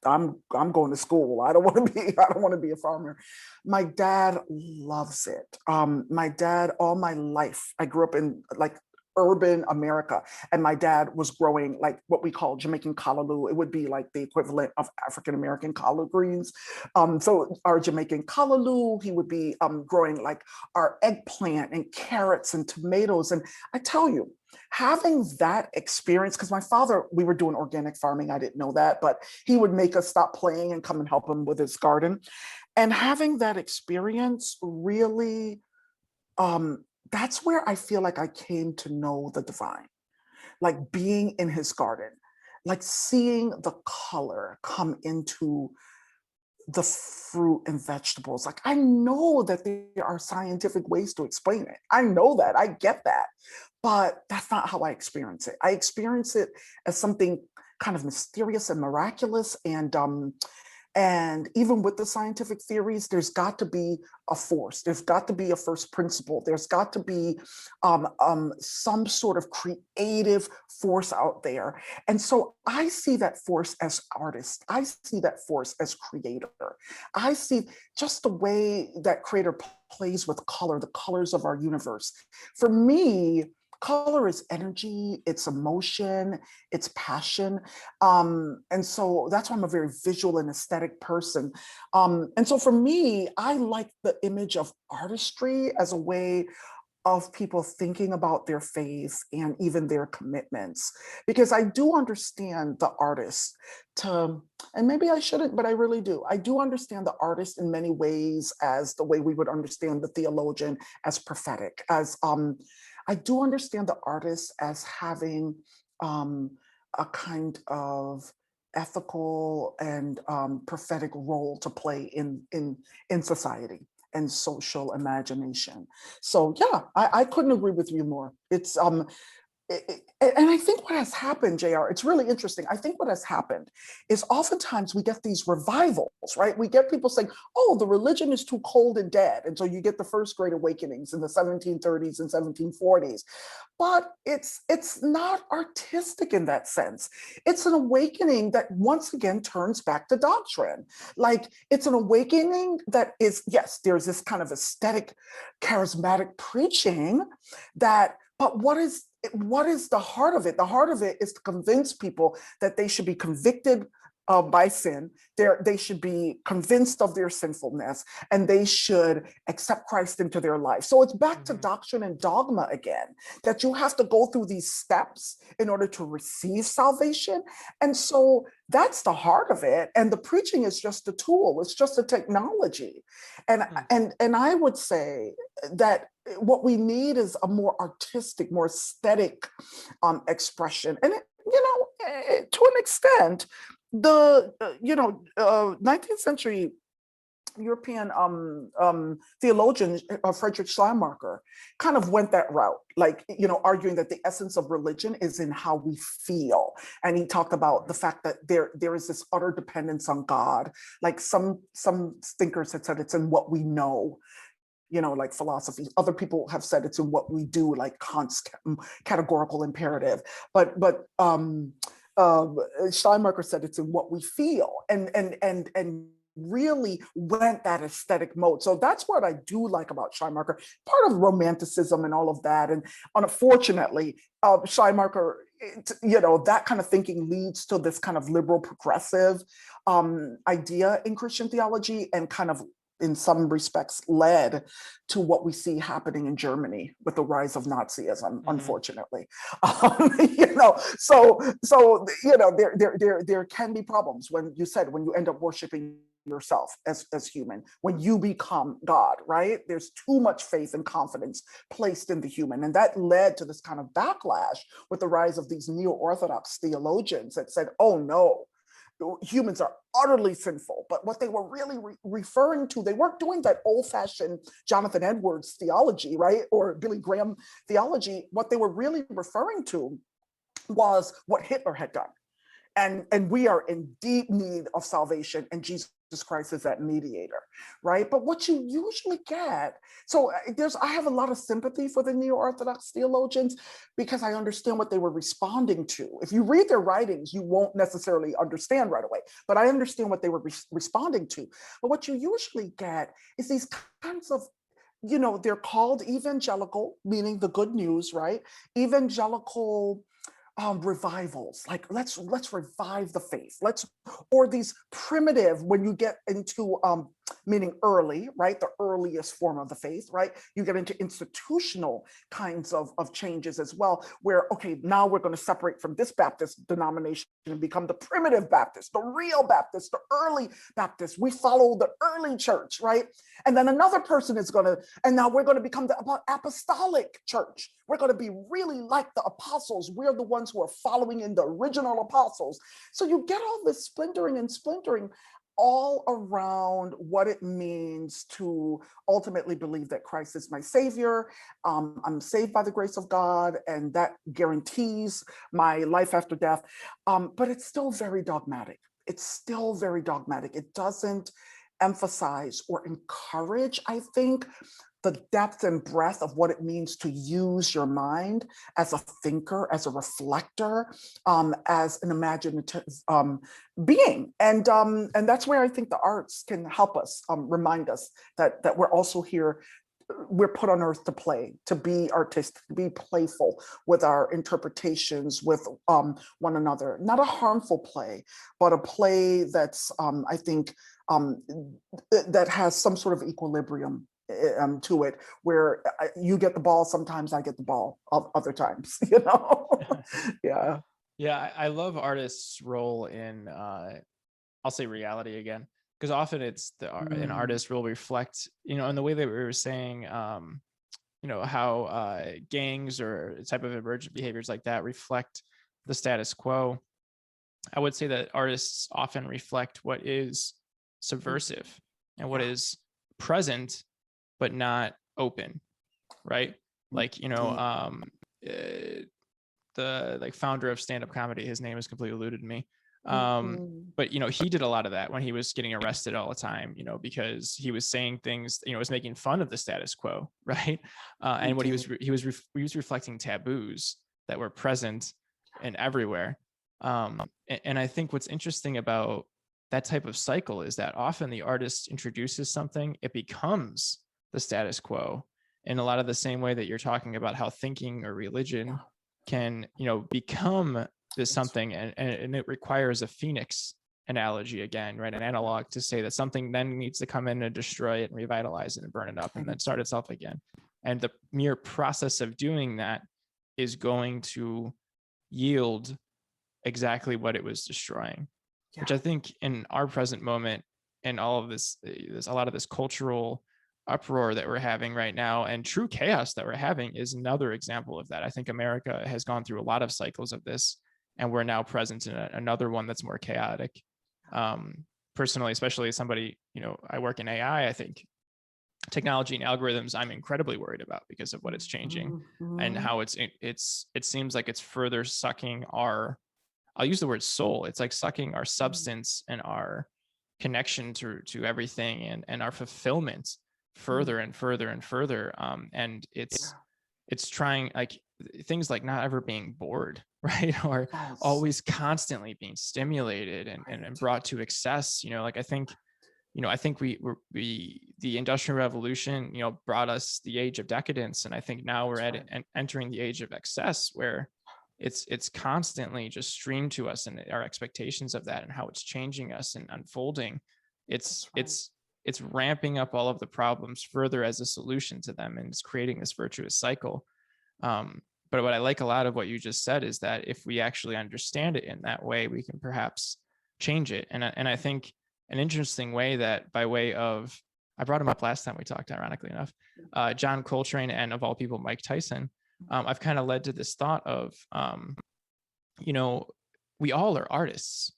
I'm going to school. I don't want to be a farmer. My dad loves it. My dad, all my life, I grew up in like urban America, and my dad was growing like what we call Jamaican callaloo. It would be like the equivalent of African American collard greens. So our Jamaican callaloo, he would be growing like our eggplant and carrots and tomatoes. And I tell you, having that experience, because my father, we were doing organic farming, I didn't know that, but he would make us stop playing and come and help him with his garden. And having that experience really, that's where I feel like I came to know the divine, like being in his garden, like seeing the color come into the fruit and vegetables. Like, I know that there are scientific ways to explain it. I know that, I get that, but that's not how I experience it. I experience it as something kind of mysterious and miraculous, and even with the scientific theories, there's got to be a force. There's got to be a first principle. There's got to be some sort of creative force out there. And so I see that force as artist. I see that force as creator. I see just the way that creator plays with color, the colors of our universe. For me, color is energy, it's emotion, it's passion. And so that's why I'm a very visual and aesthetic person. And so for me, I like the image of artistry as a way of people thinking about their faith and even their commitments. Because I do understand the artist to, and maybe I shouldn't, but I really do. I do understand the artist in many ways as the way we would understand the theologian as prophetic, as I do understand the artist as having a kind of ethical and prophetic role to play in society and social imagination. So yeah, I couldn't agree with you more. It's and I think what has happened, JR, it's really interesting. I think what has happened is oftentimes we get these revivals, right? We get people saying, oh, the religion is too cold and dead. And so you get the first great awakenings in the 1730s and 1740s. But it's not artistic in that sense. It's an awakening that once again turns back to doctrine. Like, it's an awakening that is, yes, there's this kind of aesthetic, charismatic preaching that, but what is the heart of it? The heart of it is to convince people that they should be convicted by sin. They should be convinced of their sinfulness, and they should accept Christ into their life. So it's back to doctrine and dogma again, that you have to go through these steps in order to receive salvation. And so that's the heart of it. And the preaching is just a tool. It's just a technology. And I would say that what we need is a more artistic, more aesthetic expression. And to an extent, the 19th century European theologian Friedrich Schleiermacher kind of went that route, like, arguing that the essence of religion is in how we feel. And he talked about the fact that there is this utter dependence on God. Like some thinkers had said it's in what we know, like philosophy. Other people have said it's in what we do, like Kant's categorical imperative. But Steinmarker said it's in what we feel, and really went that aesthetic mode. So that's what I do like about Steinmarker, part of romanticism and all of that. And unfortunately, Steinmarker, that kind of thinking leads to this kind of liberal progressive idea in Christian theology, and kind of in some respects led to what we see happening in Germany with the rise of Nazism, unfortunately. There can be problems when you end up worshiping yourself as human, when you become God, right? There's too much faith and confidence placed in the human. And that led to this kind of backlash with the rise of these neo-Orthodox theologians that said, oh no, humans are utterly sinful. But what they were really referring to, they weren't doing that old-fashioned Jonathan Edwards theology, right? Or Billy Graham theology. What they were really referring to was what Hitler had done. And we are in deep need of salvation, and Jesus Christ is that mediator, right? But what you usually get, I have a lot of sympathy for the neo-Orthodox theologians, because I understand what they were responding to. If you read their writings, you won't necessarily understand right away, but I understand what they were responding to. But what you usually get is these kinds of, they're called evangelical, meaning the good news, right? Evangelical revivals, like let's revive the faith, or these primitive, when you get into meaning early, right, the earliest form of the faith, right, you get into institutional kinds of changes as well, where, okay, now we're going to separate from this Baptist denomination and become the primitive Baptist, the real Baptist, the early Baptist. We follow the early church, right? And then another person and now we're going to become the apostolic church. We're going to be really like the apostles. We're the ones who are following in the original apostles. So you get all this splintering all around what it means to ultimately believe that Christ is my savior. I'm saved by the grace of God, and that guarantees my life after death. But it's still very dogmatic. It doesn't emphasize or encourage, I think, the depth and breadth of what it means to use your mind as a thinker, as a reflector, as an imaginative being. And that's where I think the arts can help us, remind us that we're also here. We're put on earth to play, to be artistic, to be playful with our interpretations with one another. Not a harmful play, but a play that's, I think, that has some sort of equilibrium to it, where you get the ball sometimes, I get the ball other times, Yeah. Yeah, I love artists' role in, I'll say reality again, because often it's an artist will reflect, in the way that we were saying, how gangs or type of emergent behaviors like that reflect the status quo. I would say that artists often reflect what is subversive and what is present but not open, right? Like, the founder of stand-up comedy, his name has completely eluded me. But he did a lot of that when he was getting arrested all the time, because he was saying things, was making fun of the status quo, right? And what he was reflecting taboos that were present and everywhere. And I think what's interesting about that type of cycle is that often the artist introduces something, it becomes the status quo, in a lot of the same way that you're talking about how thinking or religion can, become this something, and it requires a phoenix analogy again, right? An analog to say that something then needs to come in and destroy it and revitalize it and burn it up and then start itself again. And the mere process of doing that is going to yield exactly what it was destroying, which I think in our present moment and all of this, a lot of this cultural uproar that we're having right now and true chaos that we're having is another example of that. I think America has gone through a lot of cycles of this, and we're now present in another one that's more chaotic. personally, especially as somebody, I work in AI, I think technology and algorithms I'm incredibly worried about because of what it's changing and Mhm. how it seems like it's further sucking I'll use the word soul. It's like sucking our Mhm. substance and our connection to everything and our fulfillment Mhm. further and further and further. And Yeah. it's trying, like, things like not ever being bored, right? Or Yes. always constantly being stimulated and Right. brought to excess. Like I think we the Industrial Revolution, brought us the age of decadence, and I think now we're That's at right. entering the age of excess, where it's constantly just streamed to us, and our expectations of that and how it's changing us and unfolding. It's That's right. it's it's ramping up all of the problems further as a solution to them, and it's creating this virtuous cycle. Um, but what I like a lot of what you just said is that if we actually understand it in that way, we can perhaps change it. And I think an interesting way that, by way of, I brought him up last time we talked, ironically enough, John Coltrane and, of all people, Mike Tyson. I've kind of led to this thought of, you know, we all are artists.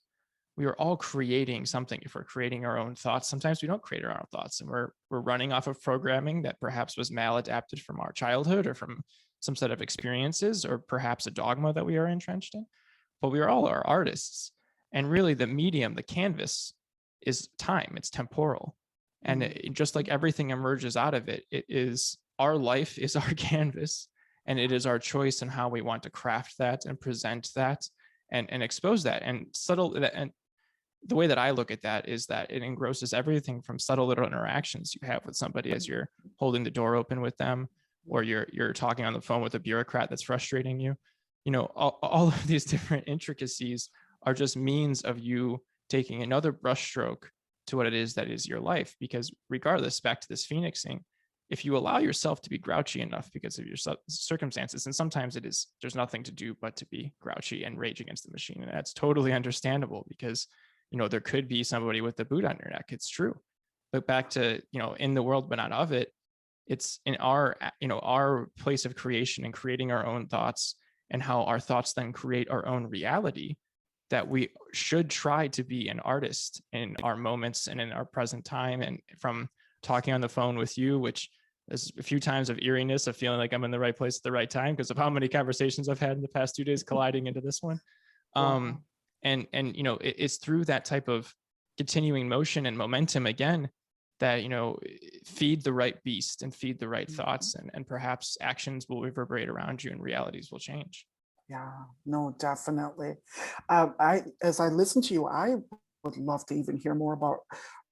We are all creating something. If we're creating our own thoughts, sometimes we don't create our own thoughts, and we're running off of programming that perhaps was maladapted from our childhood or from some set of experiences, or perhaps a dogma that we are entrenched in. But we are all our artists, and really the medium, the canvas, is time. It's temporal, and Mhm. just like everything emerges out of it, it is our life is our canvas, and it is our choice in how we want to craft that and present that and expose that and subtle that. And the way that I look at that is that it engrosses everything from subtle little interactions you have with somebody as you're holding the door open with them, or you're talking on the phone with a bureaucrat that's frustrating you. All of these different intricacies are just means of you taking another brushstroke to what it is that is your life. Because regardless, back to this phoenixing, if you allow yourself to be grouchy enough because of your circumstances, and sometimes there's nothing to do but to be grouchy and rage against the machine, and that's totally understandable because there could be somebody with the boot on your neck. It's true. But back to, in the world, but not of it, it's in our place of creation and creating our own thoughts, and how our thoughts then create our own reality, that we should try to be an artist in our moments and in our present time. And from talking on the phone with you, which there's a few times of eeriness of feeling like I'm in the right place at the right time because of how many conversations I've had in the past 2 days colliding into this one. um, Wow. and it's through that type of continuing motion and momentum again that feed the right beast and feed the right Mhm. thoughts, and perhaps actions will reverberate around you and realities will change. Yeah, no, definitely. As I listen to you, I would love to even hear more about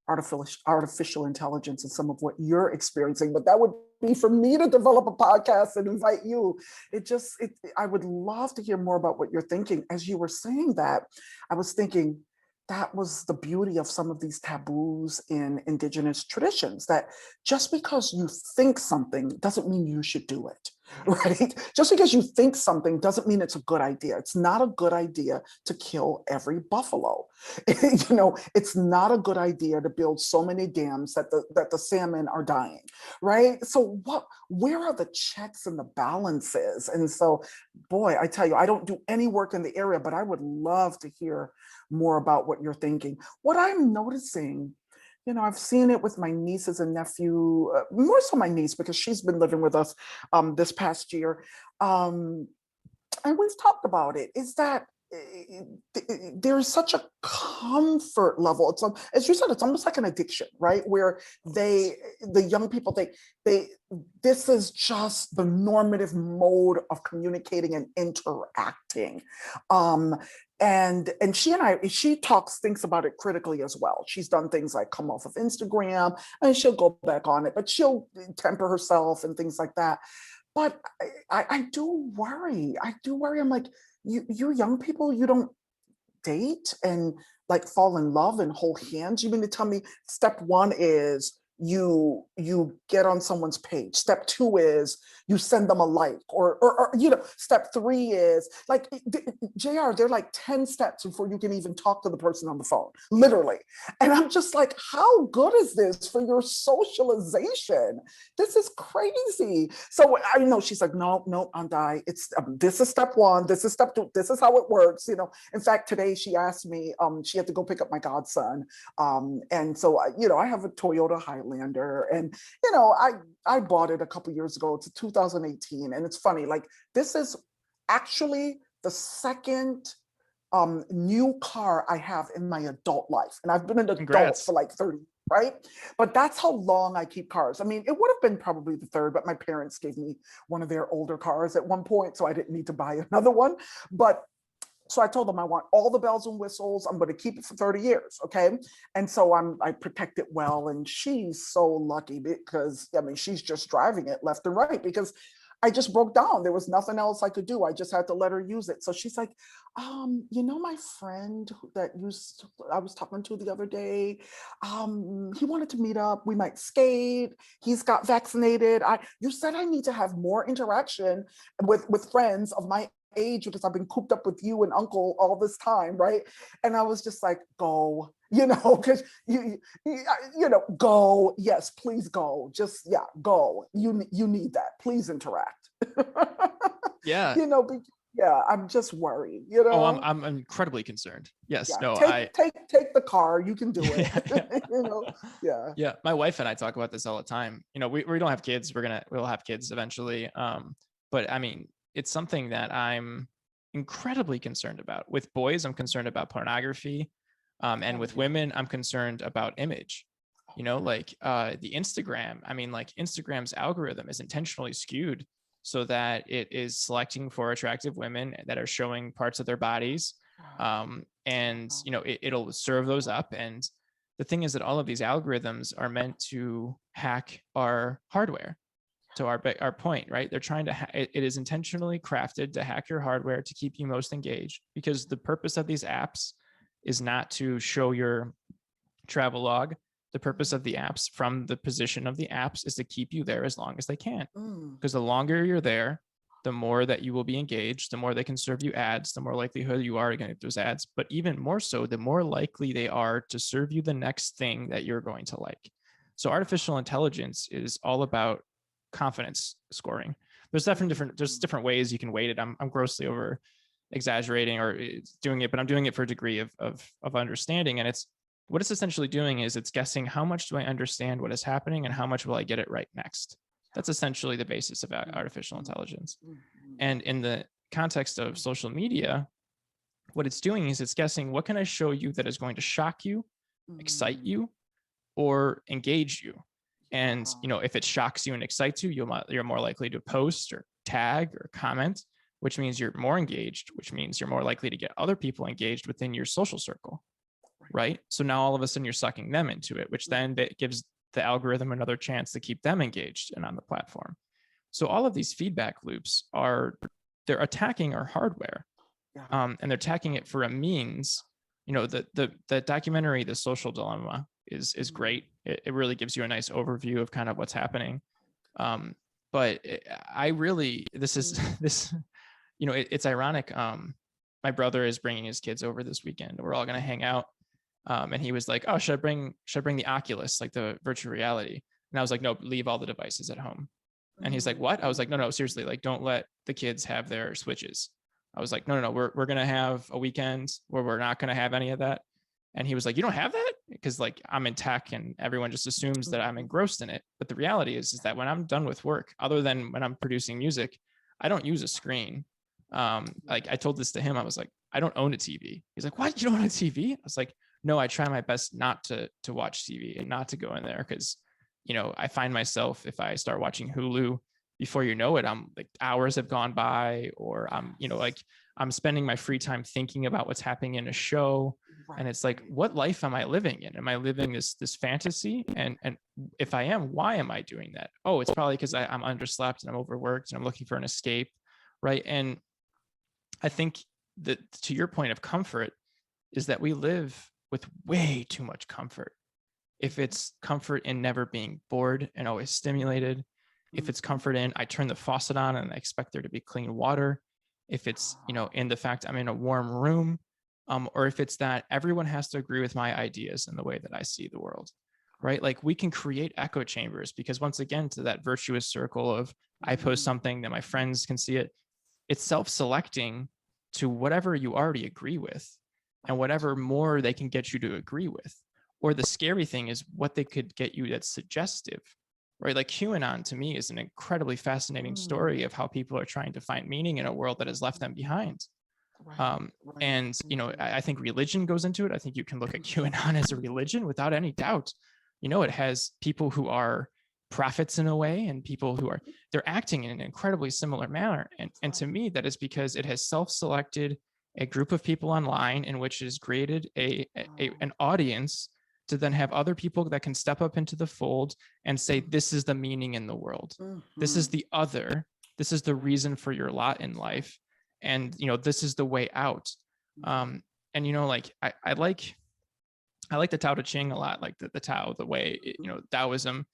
artificial intelligence and some of what you're experiencing, but that would be for me to develop a podcast and invite you. I would love to hear more about what you're thinking. As you were saying that, I was thinking that was the beauty of some of these taboos in indigenous traditions, that just because you think something doesn't mean you should do it. Right? Just because you think something doesn't mean it's a good idea. It's not a good idea to kill every buffalo. It's not a good idea to build so many dams that the salmon are dying, right? So where are the checks and the balances? And so, boy, I tell you, I don't do any work in the area, but I would love to hear more about what you're thinking. What I'm noticing, I've seen it with my nieces and nephew, more so my niece, because she's been living with us this past year. Um, and we've talked about it, is that there's such a comfort level. As you said, it's almost like an addiction, right? Where the young people, they, this is just the normative mode of communicating and interacting. Um, and she thinks about it critically as well. She's done things like come off of Instagram and she'll go back on it, but she'll temper herself and things like that. But I do worry. I do worry. I'm like, you young people, you don't date and like fall in love and hold hands. You mean to tell me step one is you get on someone's page. Step 2 is you send them a like, or step 3 is like, JR, they're like 10 steps before you can even talk to the person on the phone, literally. And I'm just like, how good is this for your socialization? This is crazy. So I know she's like, no, Andai, it's this is step 1, this is step 2, this is how it works. In fact, today she asked me, she had to go pick up my godson, and so I have a Toyota Highlander, and I bought it a couple years ago. It's a 2018, and it's funny, like, this is actually the second new car I have in my adult life, and I've been an adult Congrats. for like 30, right? But that's how long I keep cars. I mean, it would have been probably the third, but my parents gave me one of their older cars at one point, so I didn't need to buy another one. But so I told them I want all the bells and whistles. I'm going to keep it for 30 years. Okay. And so I protect it well. And she's so lucky because, I mean, she's just driving it left and right because I just broke down. There was nothing else I could do. I just had to let her use it. So she's like, my friend that I was talking to the other day, he wanted to meet up. We might skate. He's got vaccinated. You said I need to have more interaction with friends of my age because I've been cooped up with you and uncle all this time, right? And I was just like, go, because go, yes, please go, just go. You need that. Please interact. Yeah. Yeah, I'm just worried. Oh, I'm incredibly concerned. Yes. Yeah, No. Take the car. You can do it. Yeah. Yeah. Yeah. My wife and I talk about this all the time. We don't have kids. We'll have kids eventually. But I mean, it's something that I'm incredibly concerned about. With boys, I'm concerned about pornography. And with women, I'm concerned about image. The Instagram, I mean, like, Instagram's algorithm is intentionally skewed so that it is selecting for attractive women that are showing parts of their bodies. It'll serve those up. And the thing is that all of these algorithms are meant to hack our hardware. To our point, right? They're trying to, it is intentionally crafted to hack your hardware to keep you most engaged, because the purpose of these apps is not to show your travel log. The purpose of the apps, from the position of the apps, is to keep you there as long as they can. Because the longer you're there, the more that you will be engaged, the more they can serve you ads, the more likelihood you are going to get those ads. But even more so, the more likely they are to serve you the next thing that you're going to like. So artificial intelligence is all about confidence scoring. There's different ways you can weight it. I'm grossly over exaggerating or doing it, but I'm doing it for a degree of understanding. And what it's essentially doing is it's guessing how much do I understand what is happening and how much will I get it right next. That's essentially the basis of artificial intelligence. And in the context of social media, what it's doing is it's guessing what can I show you that is going to shock you, excite you, or engage you. And if it shocks you and excites you, you're more likely to post or tag or comment, which means you're more engaged, which means you're more likely to get other people engaged within your social circle, right? So now all of a sudden you're sucking them into it, which then gives the algorithm another chance to keep them engaged and on the platform. So all of these feedback loops they're attacking our hardware, and they're attacking it for a means. The documentary, The Social Dilemma, is great. It really gives you a nice overview of kind of what's happening. But it's ironic. My brother is bringing his kids over this weekend. We're all going to hang out. And he was like, oh, should I bring the Oculus, like the virtual reality? And I was like, no, leave all the devices at home. And he's like, what? I was like, no, seriously, like, don't let the kids have their Switches. I was like, no, we're going to have a weekend where we're not going to have any of that. And he was like, you don't have that? Because like I'm in tech and everyone just assumes that I'm engrossed in it. But the reality is that when I'm done with work, other than when I'm producing music, I don't use a screen. Like I told this to him, I was like, I don't own a TV. He's like, what? You don't own a TV? I was like, no, I try my best not to watch TV and not to go in there. Cause I find myself, if I start watching Hulu, before you know it, I'm like hours have gone by, or I'm spending my free time thinking about what's happening in a show. Right. And it's like, what life am I living in? Am I living this fantasy? And if I am, why am I doing that? Oh, it's probably because I'm underslept and I'm overworked and I'm looking for an escape. Right. And I think that, to your point of comfort, is that we live with way too much comfort. if it's comfort in never being bored and always stimulated, if it's comfort in I turn the faucet on and I expect there to be clean water, if it's, in the fact I'm in a warm room, or if it's that everyone has to agree with my ideas and the way that I see the world, right? Like we can create echo chambers because once again, to that virtuous circle of I post something that my friends can see it, it's self-selecting to whatever you already agree with and whatever more they can get you to agree with. Or the scary thing is what they could get you that's suggestive, right? Like QAnon to me is an incredibly fascinating story of how people are trying to find meaning in a world that has left them behind. And, I think religion goes into it. I think you can look at QAnon as a religion without any doubt. It has people who are prophets in a way and people who are, they're acting in an incredibly similar manner. And to me, that is because it has self-selected a group of people online in which it has created an audience to then have other people that can step up into the fold and say, this is the meaning in the world. This is the other. This is the reason for your lot in life. And, this is the way out. And, like, I like the Tao Te Ching a lot, like the Tao, the way, Taoism.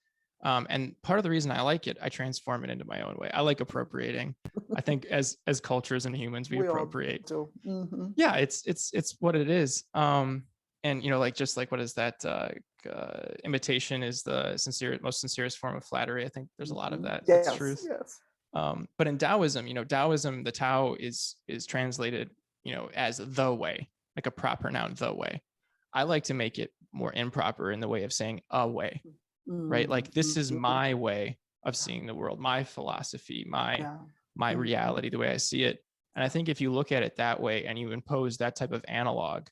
And part of the reason I like it, I transform it into my own way. I like appropriating. I think as cultures and humans, we appropriate. Yeah, it's what it is. And like just like what is that? Imitation is the most sincerest form of flattery. I think there's a lot of that. Yes, That's truth. yes. But in Taoism, Taoism, the Tao is translated, as the way, like a proper noun, the way. I like to make it more improper in the way of saying a way, right? Like this is my way of seeing the world, my philosophy, my reality, the way I see it. And I think if you look at it that way and you impose that type of analog,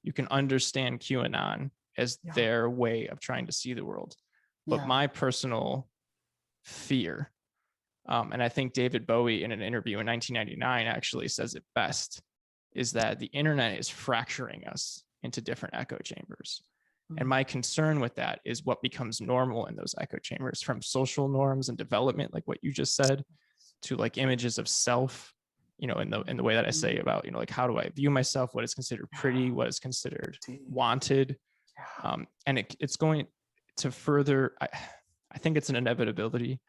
you can understand QAnon as their way of trying to see the world. But my personal fear, and I think David Bowie in an interview in 1999 actually says it best, is that the internet is fracturing us into different echo chambers. And my concern with that is what becomes normal in those echo chambers, from social norms and development, like what you just said, to like images of self, in the way that I say about, like, how do I view myself, what is considered pretty, what is considered wanted. And it's going to further, I think it's an inevitability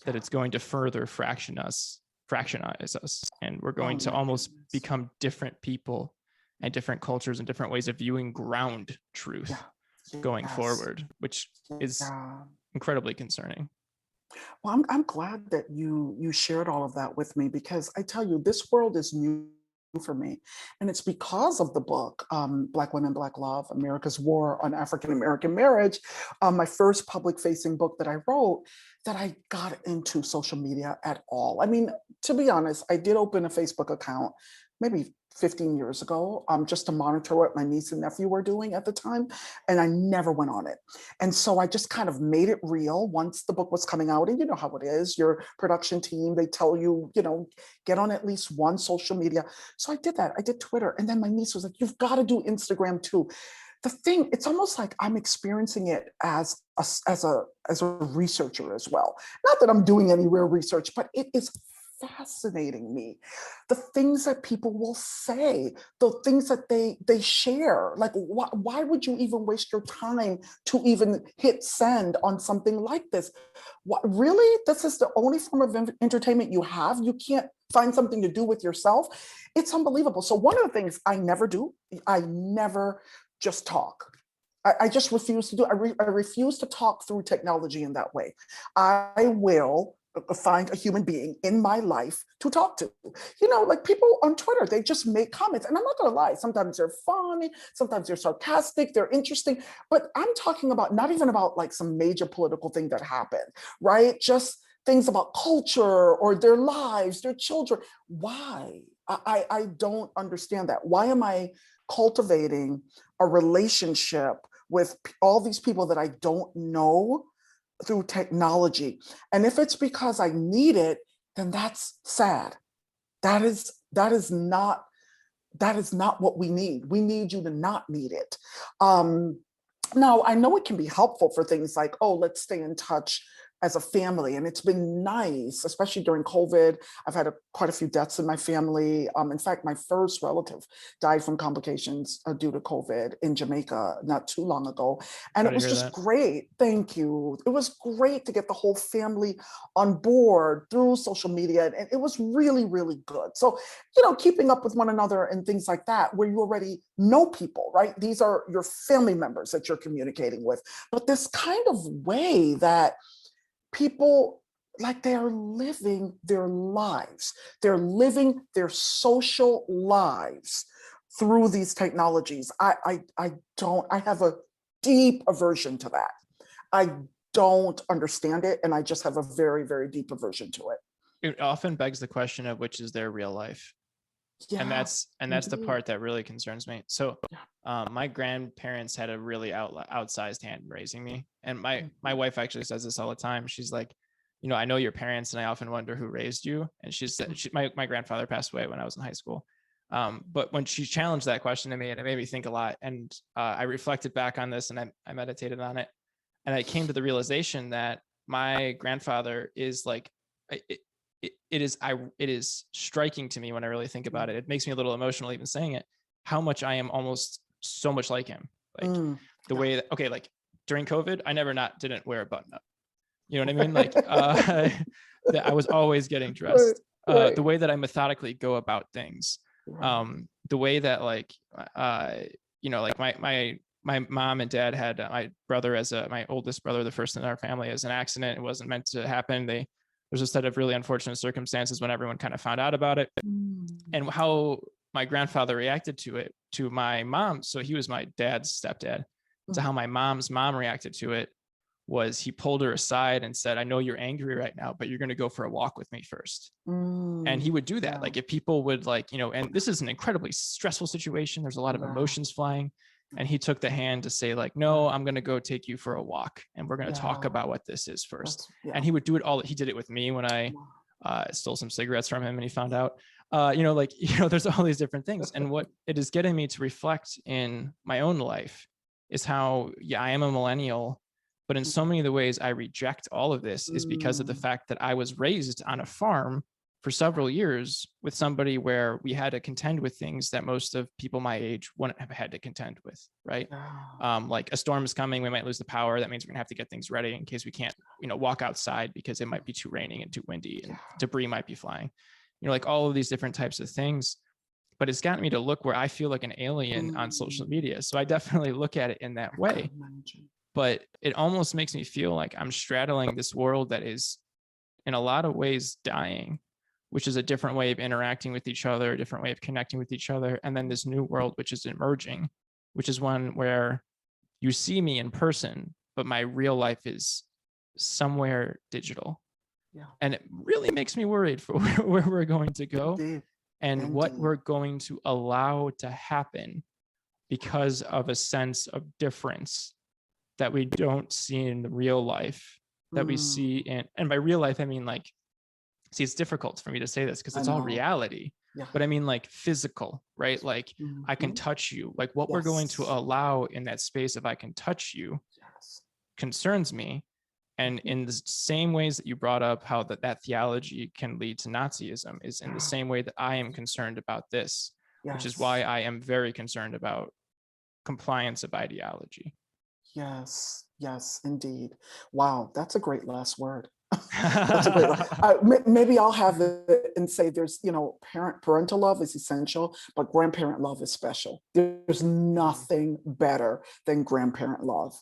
that it's going to further fractionize us. And we're going to almost become different people and different cultures and different ways of viewing ground truth going forward, which is incredibly concerning. Well, I'm glad that you shared all of that with me, because I tell you, this world is new for me. And it's because of the book, Black Women, Black Love, America's War on African-American Marriage, my first public-facing book that I wrote, that I got into social media at all. I mean, to be honest, I did open a Facebook account maybe 15 years ago, just to monitor what my niece and nephew were doing at the time. And I never went on it. And so I just kind of made it real once the book was coming out. And you know how it is, your production team, they tell you, get on at least one social media. So I did that. I did Twitter. And then my niece was like, you've got to do Instagram too. The thing, it's almost like I'm experiencing it as a researcher as well. Not that I'm doing any real research, but it is fascinating me. The things that people will say, the things that they share. Like, why would you even waste your time to even hit send on something like this? What, really? This is the only form of entertainment you have? You can't find something to do with yourself? It's unbelievable. So one of the things I never do, I never just talk. I just refuse to do it. I refuse to talk through technology in that way. I will find a human being in my life to talk to. Like people on Twitter, they just make comments. And I'm not gonna lie, sometimes they're funny, sometimes they're sarcastic, they're interesting, but I'm talking about not even about like some major political thing that happened, right? Just things about culture or their lives, their children. Why? I don't understand that. Why am I cultivating a relationship with all these people that I don't know through technology? And if it's because I need it, then that's sad. That is not what we need. We need you to not need it. Now, I know it can be helpful for things like, oh, let's stay in touch as a family. And it's been nice, especially during COVID. I've had quite a few deaths in my family. In fact, my first relative died from complications due to COVID in Jamaica not too long ago. And Sorry it to was hear just that. great. Thank you. It was great to get the whole family on board through social media. And it was really, really good. So, keeping up with one another and things like that, where you already know people, right? These are your family members that you're communicating with. But this kind of way that people, like, they're living their lives, they're living their social lives through these technologies. I have a deep aversion to that. I don't understand it, and I just have a very, very deep aversion to it. It often begs the question of which is their real life. And Yeah, that's the indeed. part that really concerns me. So Yeah. my grandparents had a really outsized hand in raising me. And my Mhm. wife actually says this all the time. She's like, I know your parents and I often wonder who raised you. And she said, my grandfather passed away when I was in high school. But when she challenged that question to me, and it made me think a lot. And I reflected back on this and I meditated on it. And I came to the realization that my grandfather is like, it is striking to me when I really think about it. It makes me a little emotional even saying it, how much I am almost so much like him. Like Mm, the yeah. way that, okay, like during COVID, I never not didn't wear a button up. You know what I mean? Like that I was always getting Right, dressed. The right, way that I methodically go about things. right. The way that like like my mom and dad had my brother my oldest brother, the first in our family, as an accident. It wasn't meant to happen. There's a set of really unfortunate circumstances when everyone kind of found out about it, Mm, and how my grandfather reacted to it to my mom. So he was my dad's stepdad. To mm, how my mom's mom reacted to it was he pulled her aside and said, I know you're angry right now, but you're going to go for a walk with me first. And he mm. would do that. Yeah, Like if people would and this is an incredibly stressful situation. There's a lot of yeah, emotions flying. And yeah, he took the hand to say like, no, yeah, I'm going to go take you for a walk and we're going to talk yeah. about what this is first. Yeah. And he would do it all. He did it with me when I Wow. stole some cigarettes from him and he found out, there's all these different things. And what it is getting me to reflect in my own life is how, yeah, I am a millennial, but in so many of the ways I reject all of this is because of the Mm, fact that I was raised on a farm for several years with somebody where we had to contend with things that most of people my age wouldn't have had to contend with, right? yeah, Like a storm is coming, we might lose the power. That means we're gonna have to get things ready in case we can't, walk outside because it might be too raining and too windy yeah. and debris might be flying. Like all of these different types of things. But it's gotten me to look where I feel like an alien on social Mm, media. So I definitely look at it in that I could way. imagine. But it almost makes me feel like I'm straddling this world that is in a lot of ways dying, which is a different way of interacting with each other, a different way of connecting with each other. And then this new world, which is emerging, which is one where you see me in person, but my real life is somewhere digital. Yeah, And it really makes me worried for where we're going to go indeed, and what indeed. we're going to allow to happen because of a sense of difference that we don't see in the real life that we see Mm, and by real life, I mean like, see, it's difficult for me to say this because I it's all know. reality, Yeah. but I mean like physical, right? Like I can Hmm. touch you, like what we're going to Yes. allow in that space if I can touch you Yes. concerns me. And Mhm. in the same ways that you brought up how that theology can lead to Nazism is in the Yeah. same way that I am concerned about this, which is why Yes. I am very concerned about compliance of ideology. Yes. Yes, indeed. Wow, that's a great last word. That's a great. Maybe I'll have it and say there's, parental love is essential, but grandparent love is special. There's nothing better than grandparent love.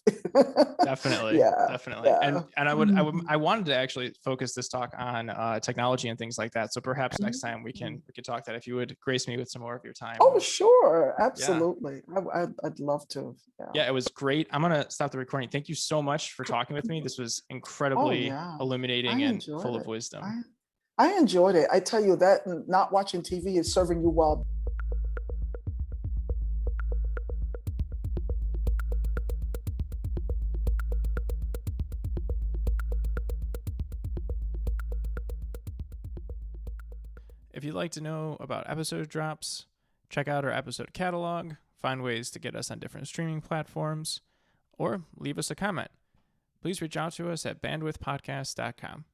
Definitely, Yeah, definitely. yeah. And Mhm, I wanted to actually focus this talk on technology and things like that. So perhaps next time mhm. we could talk that if you would grace me with some more of your time. Oh, sure, Yeah. absolutely. I'd love to. Yeah. Yeah, it was great. I'm gonna stop the recording. Thank you so much for talking with me. This was Oh, incredibly yeah. I illuminating and enjoyed full of it. wisdom. I I enjoyed it. I tell you that not watching TV is serving you well. If you'd like to know about episode drops, check out our episode catalog, find ways to get us on different streaming platforms, or leave us a comment. please reach out to us at bandwidthpodcast.com.